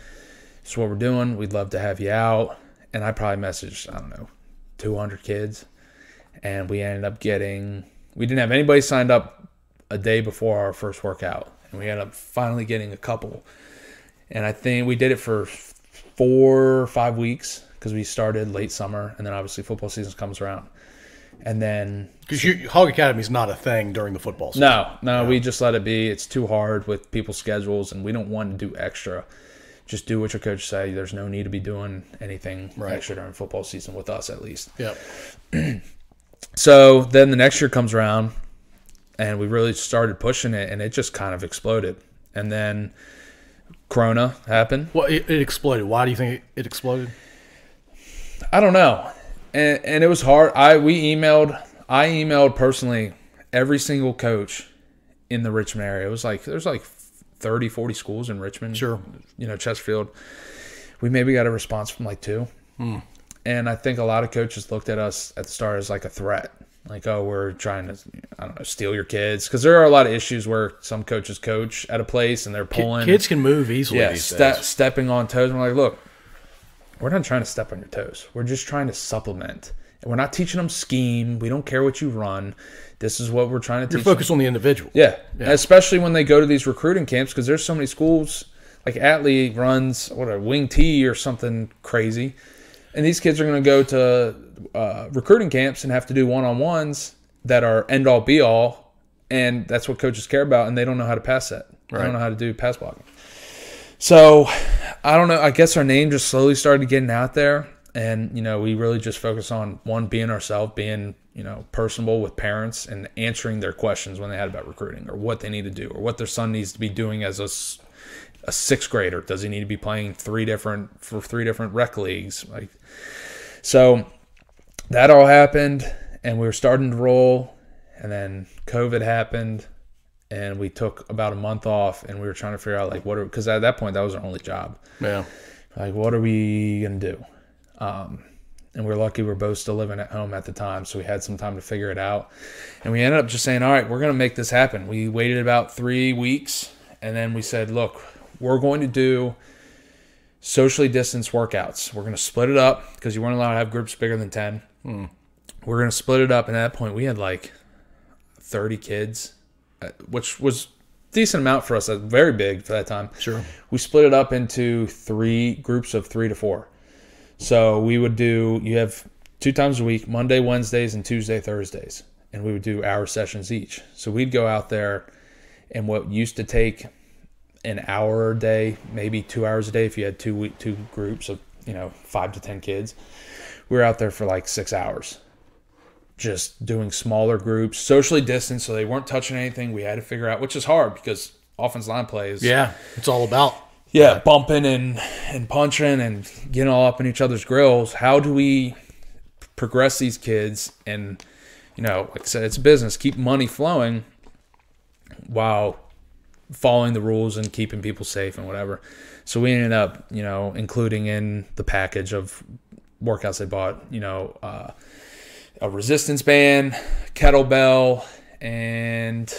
this is what we're doing. We'd love to have you out. And I probably messaged, I don't know, 200 kids. And we ended up we didn't have anybody signed up a day before our first workout. And we ended up finally getting a couple. And I think we did it for 4 or 5 weeks because we started late summer. And then obviously football season comes around. And then... Because Hog Academy is not a thing during the football season. No, we just let it be. It's too hard with people's schedules, and we don't want to do extra. Just do what your coach say. There's no need to be doing anything extra during football season with us, at least. Yep. So then the next year comes around, and we really started pushing it, and it just kind of exploded. And then Corona happened. Well, it exploded. Why do you think it exploded? I don't know. And it was hard. I emailed personally every single coach in the Richmond area. It was like there's like 30, 40 schools in Richmond. Sure. Chesterfield. We maybe got a response from like 2. And I think a lot of coaches looked at us at the start as like a threat. Like, oh, we're trying to, I don't know, steal your kids. Because there are a lot of issues where some coaches coach at a place and they're pulling. Kids can move easily these days. Stepping on toes. And we're like, look, we're not trying to step on your toes. We're just trying to supplement. And we're not teaching them scheme. We don't care what you run. This is what we're trying to teach them. You're focused on the individual. Yeah. Especially when they go to these recruiting camps, because there's so many schools. Like Atlee runs, Wing T or something crazy. And these kids are going to go to recruiting camps and have to do one-on-ones that are end-all, be-all. And that's what coaches care about, and they don't know how to pass that. They don't know how to do pass blocking. So, I don't know. I guess our name just slowly started getting out there. And, we really just focus on, one, being ourselves, being, personable with parents and answering their questions when they had about recruiting or what they need to do or what their son needs to be doing as a sixth grader. Does he need to be playing 3 different rec leagues? So that all happened, and we were starting to roll, and then COVID happened. And we took about a month off, and we were trying to figure out, because at that point, that was our only job. Yeah. What are we going to do? And we're lucky we're both still living at home at the time, so we had some time to figure it out. And we ended up just saying, all right, we're going to make this happen. We waited about 3 weeks, and then we said, look, we're going to do socially distanced workouts. We're going to split it up because you weren't allowed to have groups bigger than 10. We're going to split it up, and at that point, we had 30 kids, which was a decent amount for us. Very big for that time. Sure. We split it up into 3 groups of 3 to 4. So we would you have 2 times a week, Monday, Wednesdays, and Tuesday, Thursdays. And we would do hour sessions each. So we'd go out there, and what used to take an hour a day, maybe 2 hours a day if you had two groups of 5 to 10 kids, we were out there for 6 hours. Just doing smaller groups, socially distanced, so they weren't touching anything. We had to figure out, which is hard because offensive line plays. Yeah, it's all about. Yeah, bumping and punching and getting all up in each other's grills. How do we progress these kids and, like I said, it's a business. Keep money flowing while following the rules and keeping people safe and whatever. So we ended up, including in the package of workouts they bought, a resistance band, kettlebell, and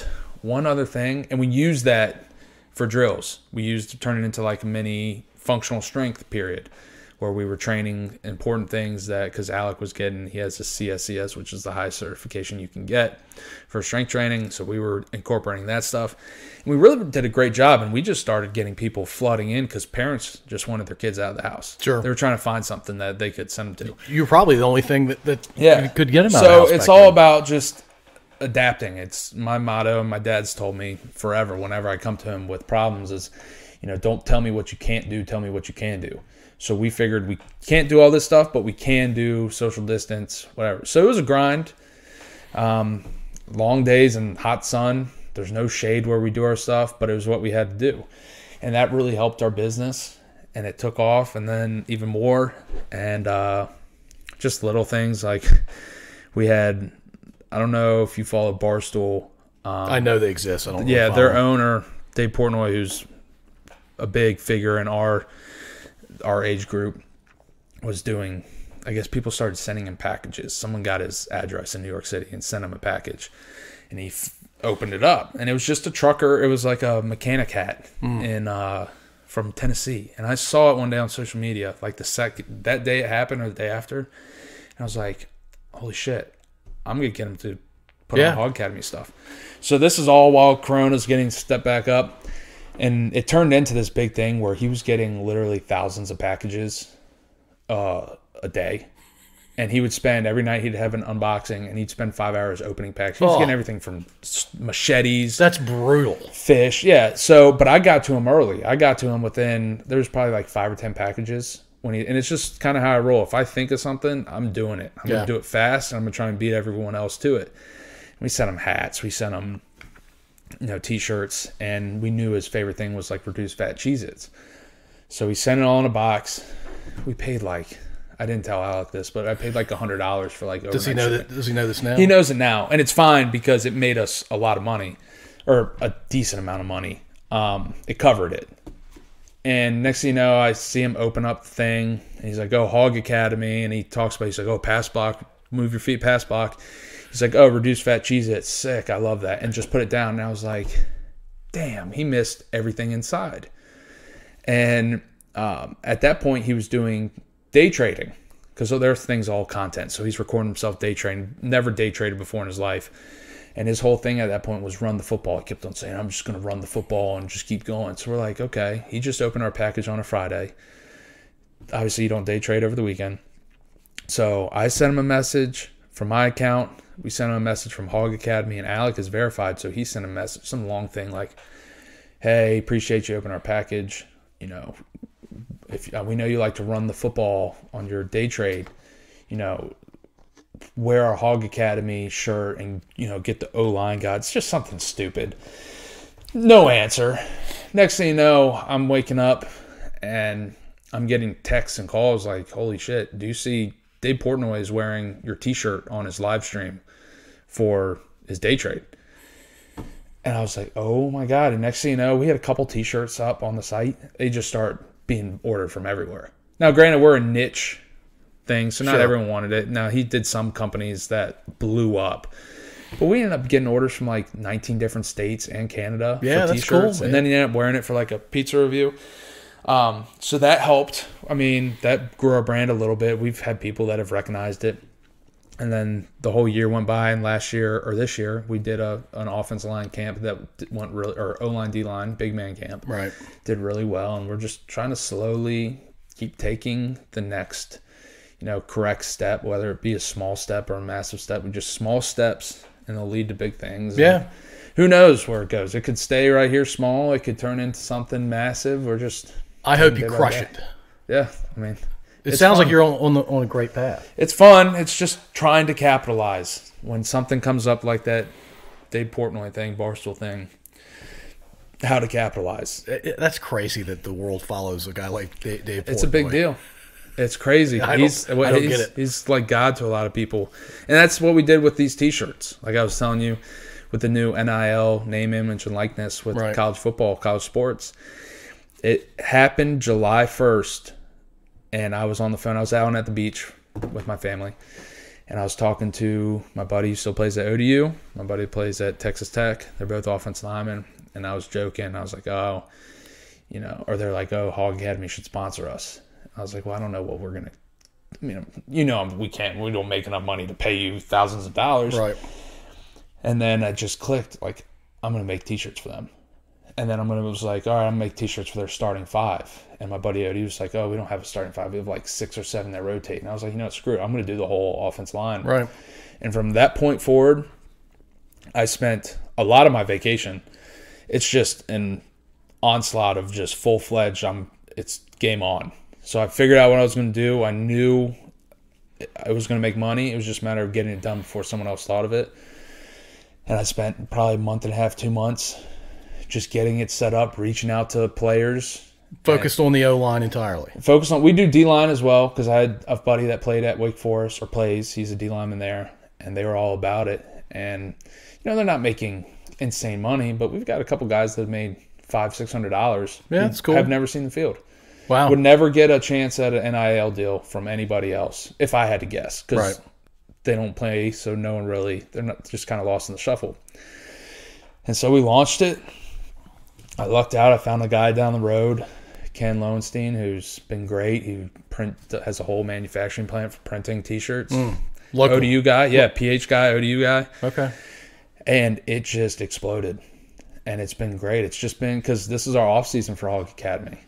one other thing. And we used that for drills. We used to turn it into a mini functional strength period where we were training important things because Alec he has a CSCS, which is the highest certification you can get for strength training. So we were incorporating that stuff. And we really did a great job, and we just started getting people flooding in because parents just wanted their kids out of the house. Sure. They were trying to find something that they could send them to. You're probably the only thing that you could get them out of the house. So it's all about just adapting. It's my motto, and my dad's told me forever whenever I come to him with problems is, don't tell me what you can't do, tell me what you can do. So we figured we can't do all this stuff, but we can do social distance, whatever. So it was a grind. Long days and hot sun. There's no shade where we do our stuff, but it was what we had to do. And that really helped our business, and it took off, and then even more. And just little things like we had, I don't know if you follow Barstool. I know they exist. I don't. Yeah, their owner, Dave Portnoy, who's a big figure in our age group, was doing I guess people started sending him packages. Someone got his address in New York City and sent him a package. And he opened it up. And it was just a trucker. It was like a mechanic hat from Tennessee. And I saw it one day on social media, like that day it happened or the day after. And I was like, holy shit, I'm going to get him to put on Hog Academy stuff. So this is all while Corona's getting stepped back up. And it turned into this big thing where he was getting literally thousands of packages a day. And he would spend, every night he'd have an unboxing, and he'd spend 5 hours opening packs. He was getting everything from machetes. That's brutal. Fish, yeah. So, but I got to him early. I got to him within, there was probably like 5 or 10 packages. And it's just kind of how I roll. If I think of something, I'm doing it. I'm going to do it fast, and I'm going to try and beat everyone else to it. We sent him hats. We sent him, T-shirts, and we knew his favorite thing was like reduced fat Cheez-Its. So we sent it all in a box. We paid like, I didn't tell Alec this, but I paid like $100 for like overnight shipping. Does he know this now? He knows it now, and it's fine because it made us a lot of money, or a decent amount of money. It covered it. And next thing you know, I see him open up the thing, and he's like, "Oh, Hog Academy," and he talks about, he's like, "Oh, pass block, move your feet, pass block." He's like, "Oh, reduced fat Cheez-Its, sick, I love that," and just put it down. And I was like, "Damn, he missed everything inside." And at that point, he was doing day trading, because there's things all content. So he's recording himself day trading. Never day traded before in his life. And his whole thing at that point was run the football. He kept on saying, "I'm just going to run the football and just keep going." So we're like, okay. He just opened our package on a Friday. Obviously, you don't day trade over the weekend. So I sent him a message from my account. We sent him a message from Hog Academy, and Alec is verified. So he sent a message, some long thing like, "Hey, appreciate you opening our package. If we know you like to run the football on your day trade, wear our Hog Academy shirt and, get the O-line guide." It's just something stupid. No answer. Next thing you know, I'm waking up and I'm getting texts and calls like, "Holy shit, do you see Dave Portnoy is wearing your t-shirt on his live stream for his day trade?" And I was like, oh my God. And next thing you know, we had a couple t-shirts up on the site. They just start being ordered from everywhere. Now, granted, we're a niche thing, so not everyone wanted it. Now, he did some companies that blew up. But we ended up getting orders from like 19 different states and Canada for that's t-shirts. cool, and then he ended up wearing it for like a pizza review. So that helped. I mean, that grew our brand a little bit. We've had people that have recognized it. And then the whole year went by, and this year, we did an offensive line camp that went really, or O-line, D-line, big man camp. Right. Did really well, and we're just trying to slowly keep taking the next, correct step, whether it be a small step or a massive step. We just small steps, and they'll lead to big things. Yeah. And who knows where it goes? It could stay right here small. It could turn into something massive, or just. I hope you crush it. Yeah, I mean. It sounds like you're on a great path. It's fun. It's just trying to capitalize. When something comes up like that Dave Portnoy thing, Barstool thing, how to capitalize. That's crazy that the world follows a guy like Dave Portnoy. It's a big deal. It's crazy. I don't get it. He's like God to a lot of people. And that's what we did with these T-shirts. Like I was telling you, with the new NIL, name, image, and likeness with college football, college sports. It happened July 1st. And I was on the phone. I was out at the beach with my family. And I was talking to my buddy who still plays at ODU. My buddy plays at Texas Tech. They're both offensive linemen. And I was joking. I was like, or they're like, "Oh, Hog Academy should sponsor us." I was like, well, I don't know what we're going to, we don't make enough money to pay you thousands of dollars. Right. And then I just clicked, like, I'm going to make T-shirts for them. And then was like, all right, I'm going to make T-shirts for their starting 5. And my buddy Odie was like, oh, we don't have a starting 5. We have like 6 or 7 that rotate. And I was like, screw it. I'm going to do the whole offense line. Right. And from that point forward, I spent a lot of my vacation. It's just an onslaught of just full-fledged, it's game on. So I figured out what I was going to do. I knew I was going to make money. It was just a matter of getting it done before someone else thought of it. And I spent probably a month and a half, 2 months just getting it set up, reaching out to players. Focused on the O-line entirely. We do D-line as well, because I had a buddy that played at Wake Forest, or plays. He's a D-lineman there, and they were all about it. And, they're not making insane money, but we've got a couple guys that have made $500-$600. Yeah, that's cool. I've never seen the field. Wow. Would never get a chance at an NIL deal from anybody else, if I had to guess. Because they don't play, so no one really, they're not just kind of lost in the shuffle. And so we launched it. I lucked out. I found a guy down the road, Ken Lowenstein, who's been great. He has a whole manufacturing plant for printing T-shirts. Local. ODU guy. Yeah, PH guy, ODU guy. Okay. And it just exploded. And it's been great. It's just been because this is our off season for Hog Academy.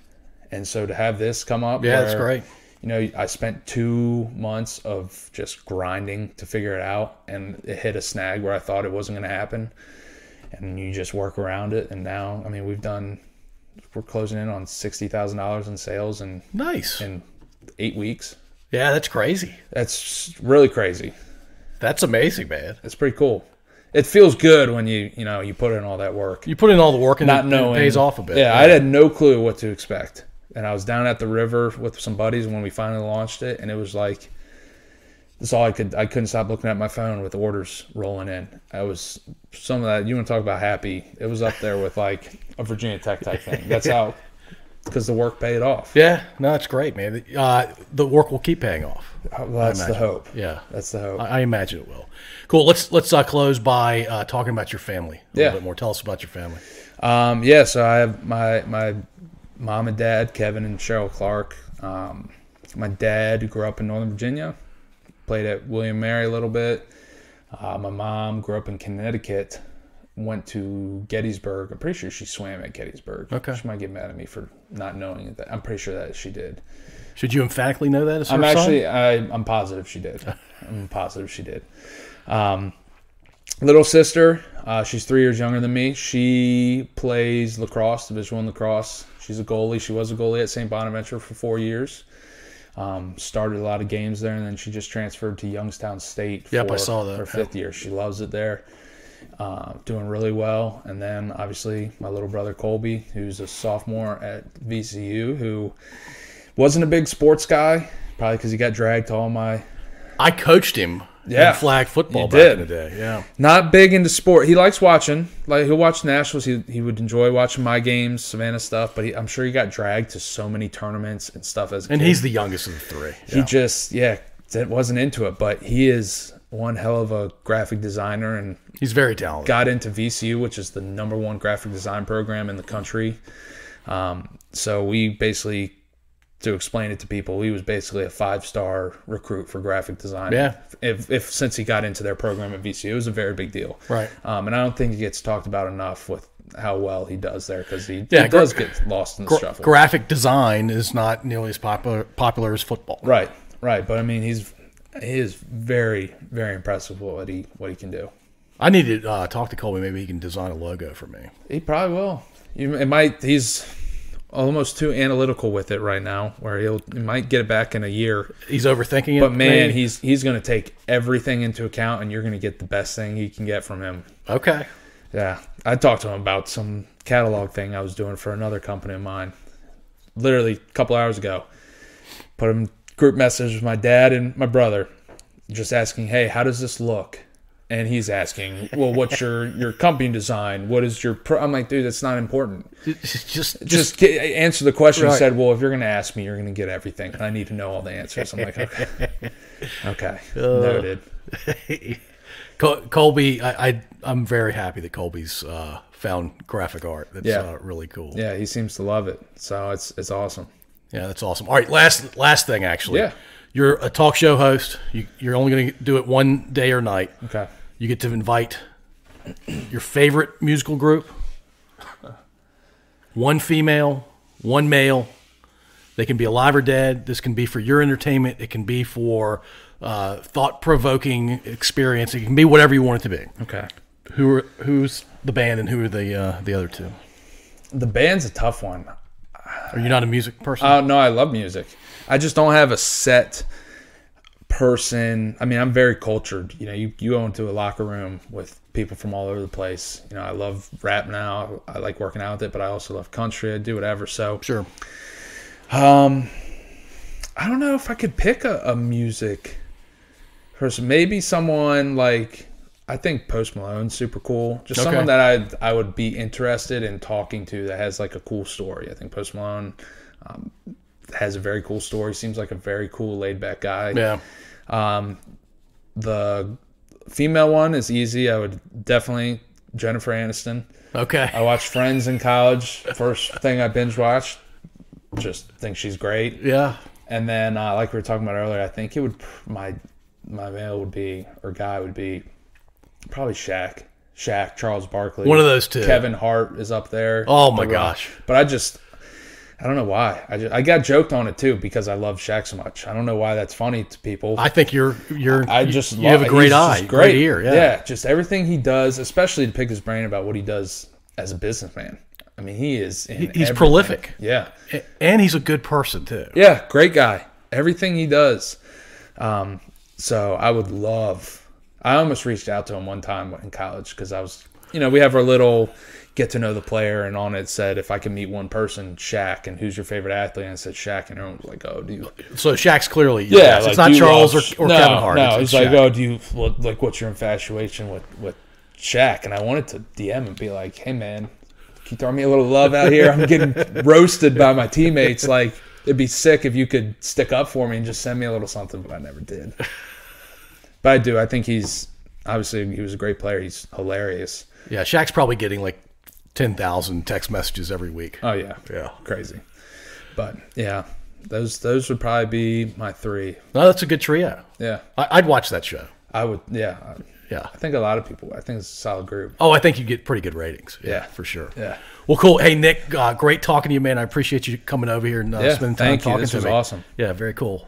And so to have this come up. Yeah, that's great. You know, I spent 2 months of just grinding to figure it out. And it hit a snag where I thought it wasn't going to happen. And you just work around it. And now, I mean, we're closing in on $60,000 in sales in 8 weeks. Yeah, that's crazy. That's really crazy. That's amazing, man. It's pretty cool. It feels good when you put in all that work. You put in all the work and not knowing, it pays off a bit. Yeah, I had no clue what to expect. And I was down at the river with some buddies when we finally launched it, and it was like that's all I couldn't stop looking at my phone with orders rolling in. I was some of that. You want to talk about happy? It was up there with like a Virginia Tech type thing. That's how, because the work paid off. Yeah, no, that's great, man. The work will keep paying off. Well, that's the hope. Yeah, that's the hope. I imagine it will. Cool. Let's close by talking about your family a little bit more. Tell us about your family. So I have my mom and dad, Kevin and Cheryl Clarke. My dad grew up in Northern Virginia, played at William Mary a little bit. My mom grew up in Connecticut, went to Gettysburg. I'm pretty sure she swam at Gettysburg. Okay. She might get mad at me for not knowing that. I'm pretty sure that she did. Should you emphatically know that as her son? I'm positive she did. I'm positive she did. Little sister, she's 3 years younger than me. She plays lacrosse, Division I lacrosse. She's a goalie. She was a goalie at St. Bonaventure for 4 years. Started a lot of games there, and then she just transferred to Youngstown State for I saw that. her 5th year. She loves it there. Doing really well. And then, obviously, my little brother Colby, who's a sophomore at VCU, who wasn't a big sports guy, probably because he got dragged to all my... I coached him in flag football back in the day. Yeah, not big into sport. He likes watching. Like he'll watch nationals. He would enjoy watching my games, Savannah stuff. But I'm sure he got dragged to so many tournaments and stuff as a kid. And he's the youngest of the three. He just wasn't into it. But he is one hell of a graphic designer, and he's very talented. Got into VCU, which is the #1 graphic design program in the country. So we basically, to explain it to people, he was basically a 5-star recruit for graphic design. Yeah. If since he got into their program at VCU, it was a very big deal. Right. And I don't think he gets talked about enough with how well he does there, because he does get lost in the shuffle. Graphic design is not nearly as popular as football. Right. Right. But I mean, he is very, very impressive with what he can do. I need to talk to Colby. Maybe he can design a logo for me. He probably will. He's almost too analytical with it right now, where he might get it back in a year. He's overthinking it. But man, he's going to take everything into account, and you're going to get the best thing he can get from him. Okay. Yeah. I talked to him about some catalog thing I was doing for another company of mine, literally a couple hours ago. Put him group message with my dad and my brother, just asking, hey, how does this look? And he's asking, well, what's your company design? What is your I'm like, dude, that's not important. Just answer the question. Right. He said, well, if you're going to ask me, you're going to get everything. I need to know all the answers. I'm like, okay. Okay. Noted. Colby, I'm very happy that Colby's found graphic art. That's really cool. Yeah, he seems to love it. So it's awesome. Yeah, that's awesome. All right, last thing, actually. Yeah. You're a talk show host. You're only going to do it one day or night. Okay. You get to invite your favorite musical group, one female, one male. They can be alive or dead. This can be for your entertainment. It can be for thought-provoking experience. It can be whatever you want it to be. Okay. Who's the band and who are the other two? The band's a tough one. Are you not a music person? No, I love music. I just don't have a set person. I mean, I'm very cultured. You know, you go into a locker room with people from all over the place. You know, I love rap now. I like working out with it, but I also love country. I do whatever. So sure. I don't know if I could pick a music person. Maybe someone like, I think Post Malone's super cool. Just someone that I would be interested in talking to that has like a cool story. I think Post Malone has a very cool story. Seems like a very cool, laid back guy. Yeah. The female one is easy. I would definitely Jennifer Aniston. Okay. I watched Friends in college. First thing I binge watched. Just think she's great. Yeah. And then, like we were talking about earlier, I think it would my male would be, or guy would be, probably Shaq, Charles Barkley. One of those two. Kevin Hart is up there. Oh my gosh! But I don't know why. I got joked on it too because I love Shaq so much. I don't know why that's funny to people. I think you have a great eye, great ear. Yeah, just everything he does, especially to pick his brain about what he does as a businessman. I mean, he's prolific. Yeah. And he's a good person, too. Yeah, great guy. Everything he does. So I would love... I almost reached out to him one time in college because I was... we have our little get to know the player, and on it said, if I could meet one person, Shaq, and who's your favorite athlete? And I said Shaq, and everyone was like, oh, do you... So Shaq's clearly... Yeah. It's not Charles or no, Kevin Hart. No, it's like, Shaq. oh, do you... Like, what's your infatuation with Shaq? And I wanted to DM and be like, hey, man... Can you throw me a little love out here? I'm getting roasted by my teammates. Like, it'd be sick if you could stick up for me and just send me a little something, but I never did. But I do. I think he was a great player. He's hilarious. Yeah, Shaq's probably getting like 10,000 text messages every week. Oh, yeah. Yeah. Crazy. But, yeah, those would probably be my three. No, that's a good trio. Yeah. I'd watch that show. I would, yeah. Yeah. I think a lot of people, I think it's a solid group. Oh, I think you get pretty good ratings. Yeah. For sure. Yeah. Well, cool. Hey, Nick, great talking to you, man. I appreciate you coming over here and spending time talking to me. This was awesome. Yeah, very cool.